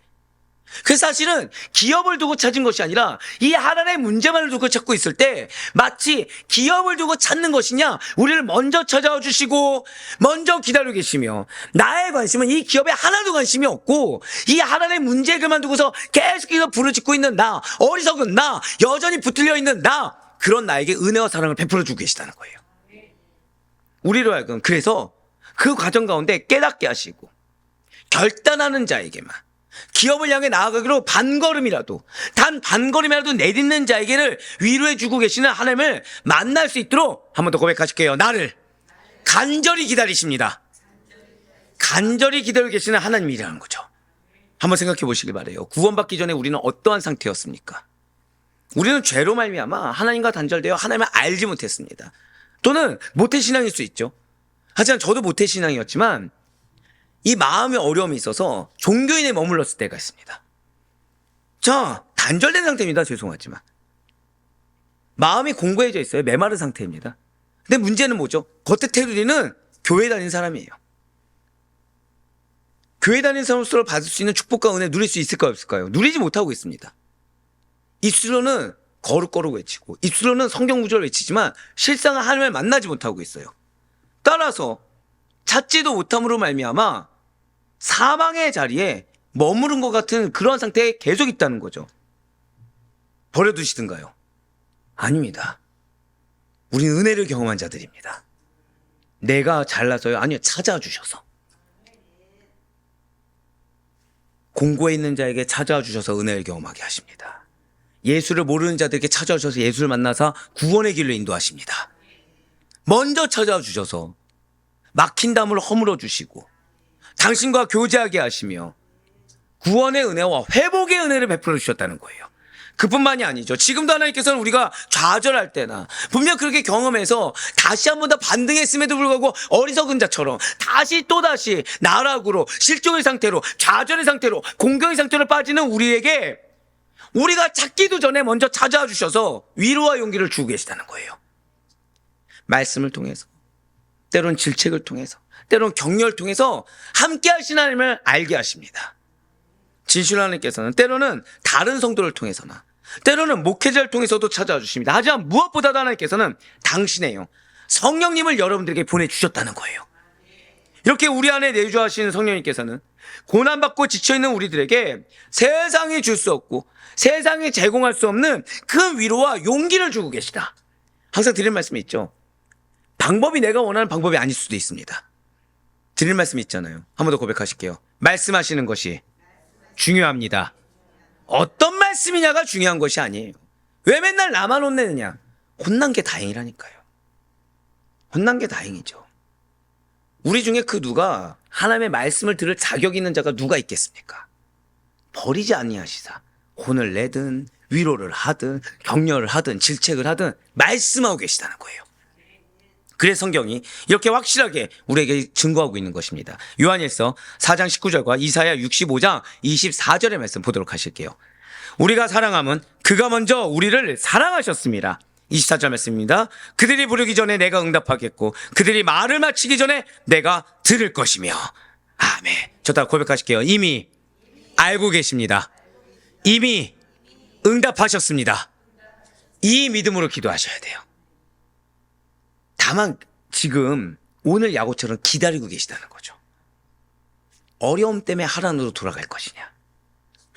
그 사실은 기업을 두고 찾은 것이 아니라 이 하나님의 문제만을 두고 찾고 있을 때 마치 기업을 두고 찾는 것이냐, 우리를 먼저 찾아와 주시고 먼저 기다리고 계시며 나의 관심은 이 기업에 하나도 관심이 없고 이 하나님의 문제에 그만두고서 계속해서 부르짖고 있는 나, 어리석은 나, 여전히 붙들려 있는 나, 그런 나에게 은혜와 사랑을 베풀어 주고 계시다는 거예요. 우리로 하여금 그래서 그 과정 가운데 깨닫게 하시고 결단하는 자에게만, 기업을 향해 나아가기로 단 반걸음이라도 내딛는 자에게를 위로해 주고 계시는 하나님을 만날 수 있도록 한 번 더 고백하실게요. 나를 간절히 기다리십니다. 간절히 기다리고 계시는 하나님이라는 거죠. 한번 생각해 보시길 바라요. 구원받기 전에 우리는 어떠한 상태였습니까? 우리는 죄로 말미암아 하나님과 단절되어 하나님을 알지 못했습니다. 또는 모태신앙일 수 있죠. 하지만 저도 모태신앙이었지만 이 마음의 어려움이 있어서 종교인에 머물렀을 때가 있습니다. 자, 단절된 상태입니다. 죄송하지만. 마음이 공고해져 있어요. 메마른 상태입니다. 근데 문제는 뭐죠? 겉에 테두리는 교회 다니는 사람이에요. 교회 다니는 사람으로서 받을 수 있는 축복과 은혜 누릴 수 있을까요? 없을까요? 누리지 못하고 있습니다. 입술로는 거룩거룩 외치고 입술로는 성경 구절을 외치지만 실상은 하나님을 만나지 못하고 있어요. 따라서 찾지도 못함으로 말미암아 사망의 자리에 머무른 것 같은 그런 상태에 계속 있다는 거죠. 버려두시든가요? 아닙니다. 우리는 은혜를 경험한 자들입니다. 내가 잘나서요? 아니요, 찾아주셔서. 공고에 있는 자에게 찾아와 주셔서 은혜를 경험하게 하십니다. 예수를 모르는 자들에게 찾아와 주셔서 예수를 만나서 구원의 길로 인도하십니다. 먼저 찾아와 주셔서 막힌 담을 허물어 주시고 당신과 교제하게 하시며 구원의 은혜와 회복의 은혜를 베풀어 주셨다는 거예요. 그뿐만이 아니죠. 지금도 하나님께서는 우리가 좌절할 때나 분명 그렇게 경험해서 다시 한 번 더 반등했음에도 불구하고 어리석은 자처럼 다시 또다시 나락으로 실종의 상태로 좌절의 상태로 공경의 상태로 빠지는 우리에게 우리가 찾기도 전에 먼저 찾아와 주셔서 위로와 용기를 주고 계시다는 거예요. 말씀을 통해서 때로는 질책을 통해서 때로는 격려를 통해서 함께 하신 하나님을 알게 하십니다. 진실 하나님께서는 때로는 다른 성도를 통해서나 때로는 목회자를 통해서도 찾아와 주십니다. 하지만 무엇보다도 하나님께서는 당신의요 성령님을 여러분들에게 보내주셨다는 거예요. 이렇게 우리 안에 내주하시는 성령님께서는 고난받고 지쳐있는 우리들에게 세상이 줄 수 없고 세상이 제공할 수 없는 그 위로와 용기를 주고 계시다. 항상 드릴 말씀이 있죠. 방법이 내가 원하는 방법이 아닐 수도 있습니다. 드릴 말씀이 있잖아요. 한 번 더 고백하실게요. 말씀하시는 것이 중요합니다. 어떤 말씀이냐가 중요한 것이 아니에요. 왜 맨날 나만 혼내느냐? 혼난 게 다행이라니까요. 혼난 게 다행이죠. 우리 중에 그 누가 하나님의 말씀을 들을 자격 있는 자가 누가 있겠습니까? 버리지 아니하시사 혼을 내든 위로를 하든 격려를 하든 질책을 하든 말씀하고 계시다는 거예요. 그래서 성경이 이렇게 확실하게 우리에게 증거하고 있는 것입니다. 요한일서 4장 19절과 이사야 65장 24절의 말씀 보도록 하실게요. 우리가 사랑함은 그가 먼저 우리를 사랑하셨습니다. 24절 말씀입니다. 그들이 부르기 전에 내가 응답하겠고 그들이 말을 마치기 전에 내가 들을 것이며. 아멘. 저 따라 고백하실게요. 이미 알고 계십니다. 이미 응답하셨습니다. 이 믿음으로 기도하셔야 돼요. 다만 지금 오늘 야고처럼 기다리고 계시다는 거죠. 어려움 때문에 하란으로 돌아갈 것이냐,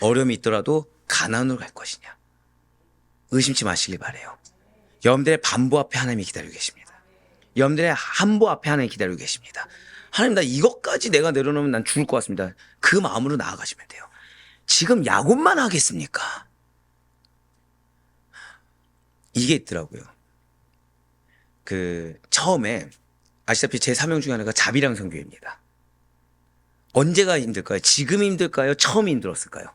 어려움이 있더라도 가나안으로 갈 것이냐, 의심치 마시길 바래요. 여러분들의 반보 앞에 하나님이 기다리고 계십니다. 여러분들의 한보 앞에 하나님이 기다리고 계십니다. 하나님, 나 이것까지 내가 내려놓으면 난 죽을 것 같습니다. 그 마음으로 나아가시면 돼요. 지금 야곱만 하겠습니까? 이게 있더라고요. 처음에 아시다시피 제 사명 중에 하나가 자비랑 선교입니다. 언제가 힘들까요? 지금 힘들까요? 처음이 힘들었을까요?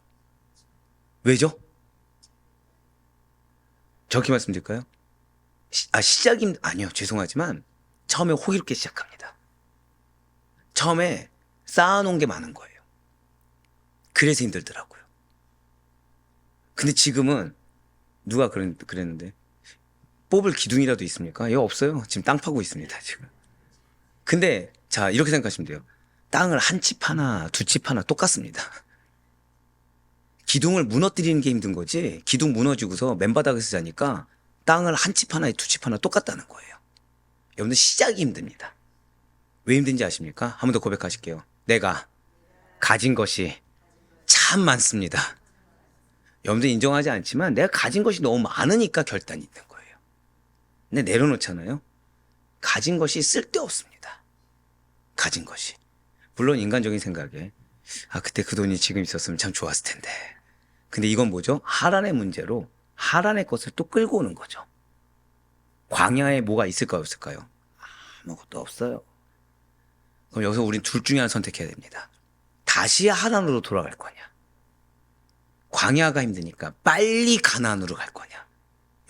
왜죠? 정확히 말씀드릴까요? 아니요. 죄송하지만 처음에 호기롭게 시작합니다. 처음에 쌓아놓은 게 많은 거예요. 그래서 힘들더라고요. 근데 지금은 누가 그랬는데 뽑을 기둥이라도 있습니까? 예, 없어요. 지금 땅 파고 있습니다, 지금. 근데, 자, 이렇게 생각하시면 돼요. 땅을 한 칩 하나, 두 칩 하나 똑같습니다. 기둥을 무너뜨리는 게 힘든 거지, 기둥 무너지고서 맨바닥에서 자니까 땅을 한 칩 하나, 두 칩 하나 똑같다는 거예요. 여러분들 시작이 힘듭니다. 왜 힘든지 아십니까? 한 번 더 고백하실게요. 내가 가진 것이 참 많습니다. 여러분들 인정하지 않지만 내가 가진 것이 너무 많으니까 결단이 있는 거예요. 근데 내려놓잖아요. 가진 것이 쓸데없습니다. 가진 것이. 물론 인간적인 생각에 아, 그때 그 돈이 지금 있었으면 참 좋았을 텐데. 근데 이건 뭐죠? 하란의 문제로 하란의 것을 또 끌고 오는 거죠. 광야에 뭐가 있을까요, 없을까요? 아무것도 없어요. 그럼 여기서 우린 둘 중에 하나 선택해야 됩니다. 다시 하란으로 돌아갈 거냐? 광야가 힘드니까 빨리 가나안으로 갈 거냐?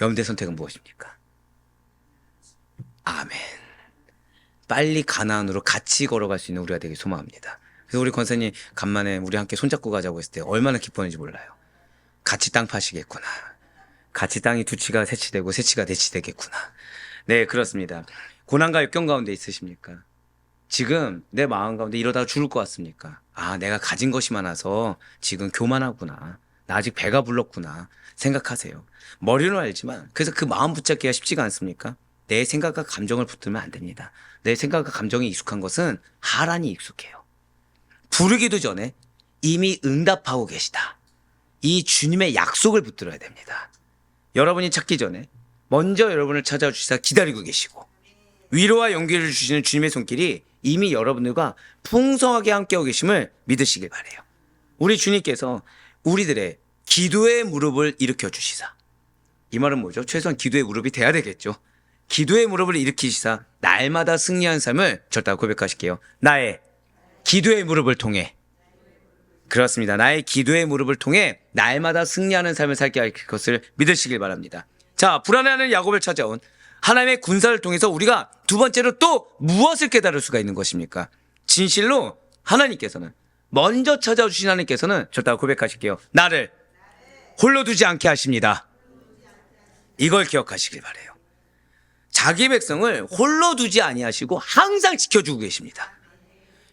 여러분들의 선택은 무엇입니까? 아멘. 빨리 가나안으로 같이 걸어갈 수 있는 우리가 되길 소망합니다. 그래서 우리 권사님 간만에 우리 함께 손잡고 가자고 했을 때 얼마나 기뻤는지 몰라요. 같이 땅 파시겠구나. 같이 땅이 두치가 세치되고 세치가 대치되겠구나. 네, 그렇습니다. 고난과 역경 가운데 있으십니까? 지금 내 마음 가운데 이러다가 죽을 것 같습니까? 아, 내가 가진 것이 많아서 지금 교만하구나. 나 아직 배가 불렀구나. 생각하세요. 머리로는 알지만 그래서 그 마음 붙잡기가 쉽지가 않습니까? 내 생각과 감정을 붙들면 안 됩니다. 내 생각과 감정이 익숙한 것은 하란이 익숙해요. 부르기도 전에 이미 응답하고 계시다. 이 주님의 약속을 붙들어야 됩니다. 여러분이 찾기 전에 먼저 여러분을 찾아주시다 기다리고 계시고 위로와 용기를 주시는 주님의 손길이 이미 여러분들과 풍성하게 함께하고 계심을 믿으시길 바라요. 우리 주님께서 우리들의 기도의 무릎을 일으켜 주시사. 이 말은 뭐죠? 최소한 기도의 무릎이 돼야 되겠죠. 기도의 무릎을 일으키시사 날마다 승리한 삶을 절대 고백하실게요. 나의 기도의 무릎을 통해, 그렇습니다. 나의 기도의 무릎을 통해 날마다 승리하는 삶을 살게 할 것을 믿으시길 바랍니다. 자, 불안해하는 야곱을 찾아온 하나님의 군사를 통해서 우리가 두 번째로 또 무엇을 깨달을 수가 있는 것입니까? 진실로 하나님께서는 먼저 찾아주신 하나님께서는 절대 고백하실게요. 나를 홀로 두지 않게 하십니다. 이걸 기억하시길 바라요. 자기 백성을 홀로 두지 아니하시고 항상 지켜주고 계십니다.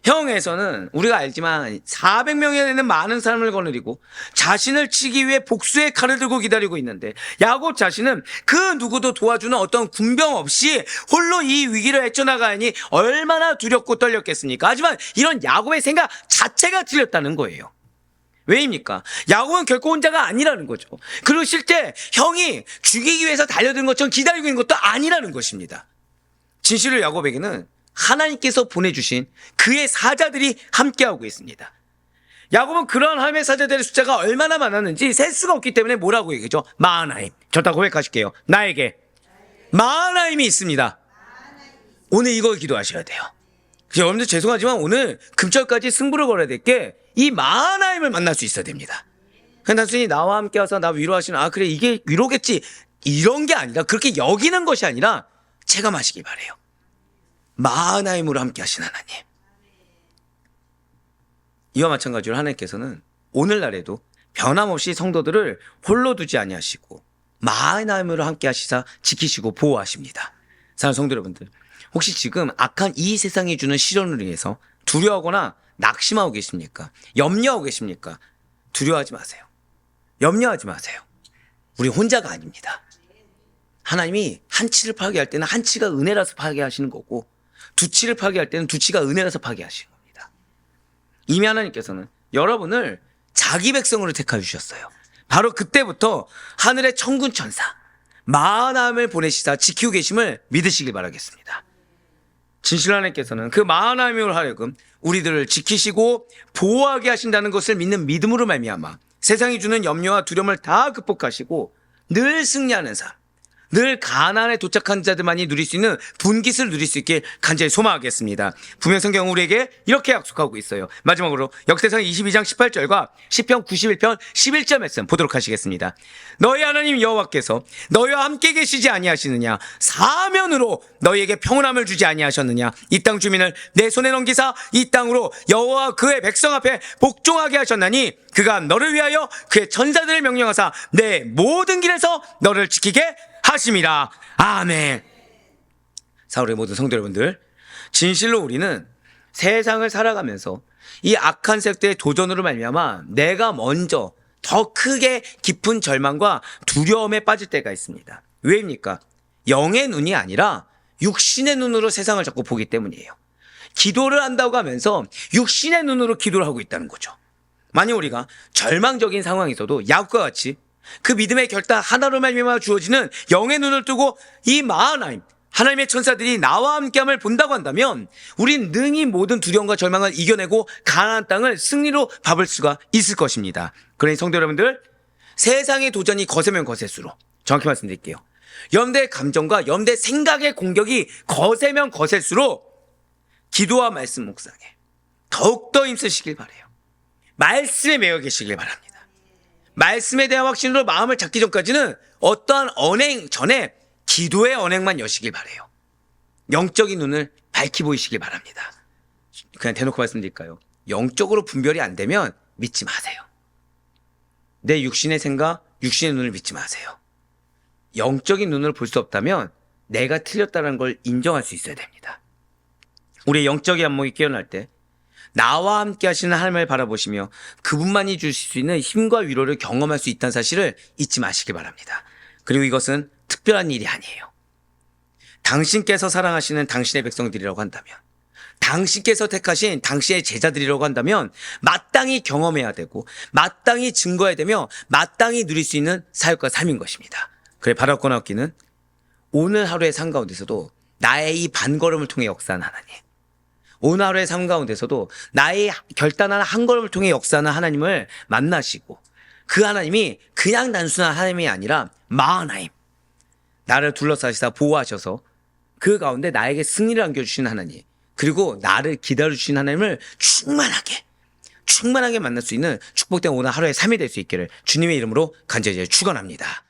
형에서는 우리가 알지만 400명이나 되는 많은 사람을 거느리고 자신을 치기 위해 복수의 칼을 들고 기다리고 있는데 야곱 자신은 그 누구도 도와주는 어떤 군병 없이 홀로 이 위기를 헤쳐나가니 얼마나 두렵고 떨렸겠습니까? 하지만 이런 야곱의 생각 자체가 틀렸다는 거예요. 왜입니까? 야곱은 결코 혼자가 아니라는 거죠. 그리고 실제 형이 죽이기 위해서 달려든 것처럼 기다리고 있는 것도 아니라는 것입니다. 진실로 야곱에게는 하나님께서 보내주신 그의 사자들이 함께하고 있습니다. 야곱은 그러한 하나님의 사자들의 숫자가 얼마나 많았는지 셀 수가 없기 때문에 뭐라고 얘기하죠? 마하나임. 저 다 고백하실게요. 나에게 마하나임이 있습니다. 오늘 이걸 기도하셔야 돼요. 여러분들 죄송하지만 오늘 금절까지 승부를 걸어야 될 게 이 마하나임을 만날 수 있어야 됩니다. 그냥 단순히 나와 함께 와서 나 위로하시는, 아 그래 이게 위로겠지, 이런 게 아니라, 그렇게 여기는 것이 아니라 체감하시기 바래요. 마하나임으로 함께 하신 하나님. 이와 마찬가지로 하나님께서는 오늘날에도 변함없이 성도들을 홀로 두지 아니하시고 마하나임으로 함께 하시사 지키시고 보호하십니다. 사랑하는 성도 여러분들, 혹시 지금 악한 이 세상이 주는 시련으로 인해서 두려워하거나 낙심하고 계십니까? 염려하고 계십니까? 두려워하지 마세요. 염려하지 마세요. 우리 혼자가 아닙니다. 하나님이 한 치를 파괴할 때는 한 치가 은혜라서 파괴하시는 거고, 두 치를 파괴할 때는 두 치가 은혜라서 파괴하시는 겁니다. 이미 하나님께서는 여러분을 자기 백성으로 택하 주셨어요. 바로 그때부터 하늘의 천군 천사 마하나임을 보내시사 지키고 계심을 믿으시길 바라겠습니다. 진실 하나님께서는 그 마하나임으로 하여금 우리들을 지키시고 보호하게 하신다는 것을 믿는 믿음으로 말미암아 세상이 주는 염려와 두려움을 다 극복하시고 늘 승리하는 삶, 늘 가나안에 도착한 자들만이 누릴 수 있는 분깃을 누릴 수 있게 간절히 소망하겠습니다. 분명 성경은 우리에게 이렇게 약속하고 있어요. 마지막으로 역대상 22장 18절과 시편 91편 11절 말씀 보도록 하시겠습니다. 너희 하나님 여호와께서 너희와 함께 계시지 아니하시느냐? 사면으로 너희에게 평온함을 주지 아니하셨느냐? 이 땅 주민을 내 손에 넘기사 이 땅으로 여호와 그의 백성 앞에 복종하게 하셨나니 그가 너를 위하여 그의 천사들을 명령하사 내 모든 길에서 너를 지키게 하심이라. 아멘. 사울의 모든 성도 여러분들, 진실로 우리는 세상을 살아가면서 이 악한 세력들의 도전으로 말미암아 내가 먼저 더 크게 깊은 절망과 두려움에 빠질 때가 있습니다. 왜입니까? 영의 눈이 아니라 육신의 눈으로 세상을 자꾸 보기 때문이에요. 기도를 한다고 하면서 육신의 눈으로 기도를 하고 있다는 거죠. 만약 우리가 절망적인 상황에서도 야곱과 같이 그 믿음의 결단 하나로 말미암아 주어지는 영의 눈을 뜨고 이 마하나임, 하나님의 천사들이 나와 함께함을 본다고 한다면 우린 능히 모든 두려움과 절망을 이겨내고 가나안 땅을 승리로 밟을 수가 있을 것입니다. 그러니 성도 여러분들, 세상의 도전이 거세면 거셀수록, 정확히 말씀드릴게요, 여러분들의 감정과 여러분들의 생각의 공격이 거세면 거셀수록 기도와 말씀 묵상에 더욱더 힘쓰시길 바라요. 말씀에 매여 계시길 바랍니다. 말씀에 대한 확신으로 마음을 잡기 전까지는 어떠한 언행 전에 기도의 언행만 여시길 바라요. 영적인 눈을 밝히 보이시길 바랍니다. 그냥 대놓고 말씀드릴까요? 영적으로 분별이 안 되면 믿지 마세요. 내 육신의 생각, 육신의 눈을 믿지 마세요. 영적인 눈을 볼 수 없다면 내가 틀렸다는 걸 인정할 수 있어야 됩니다. 우리의 영적인 안목이 깨어날 때 나와 함께 하시는 하나님을 바라보시며 그분만이 주실 수 있는 힘과 위로를 경험할 수 있다는 사실을 잊지 마시기 바랍니다. 그리고 이것은 특별한 일이 아니에요. 당신께서 사랑하시는 당신의 백성들이라고 한다면, 당신께서 택하신 당신의 제자들이라고 한다면 마땅히 경험해야 되고 마땅히 증거해야 되며 마땅히 누릴 수 있는 사역과 삶인 것입니다. 그래, 바라거나 얻기는 오늘 하루의 삶 가운데서도 나의 이 반걸음을 통해 역사하는 하나님, 오늘 하루의 삶 가운데서도 나의 결단하는 한 걸음을 통해 역사하는 하나님을 만나시고, 그 하나님이 그냥 단순한 하나님이 아니라 마하나임, 나를 둘러싸시다 보호하셔서 그 가운데 나에게 승리를 안겨주시는 하나님, 그리고 나를 기다려주시는 하나님을 충만하게 만날 수 있는 축복된 오늘 하루의 삶이 될 수 있기를 주님의 이름으로 간절히 축원합니다.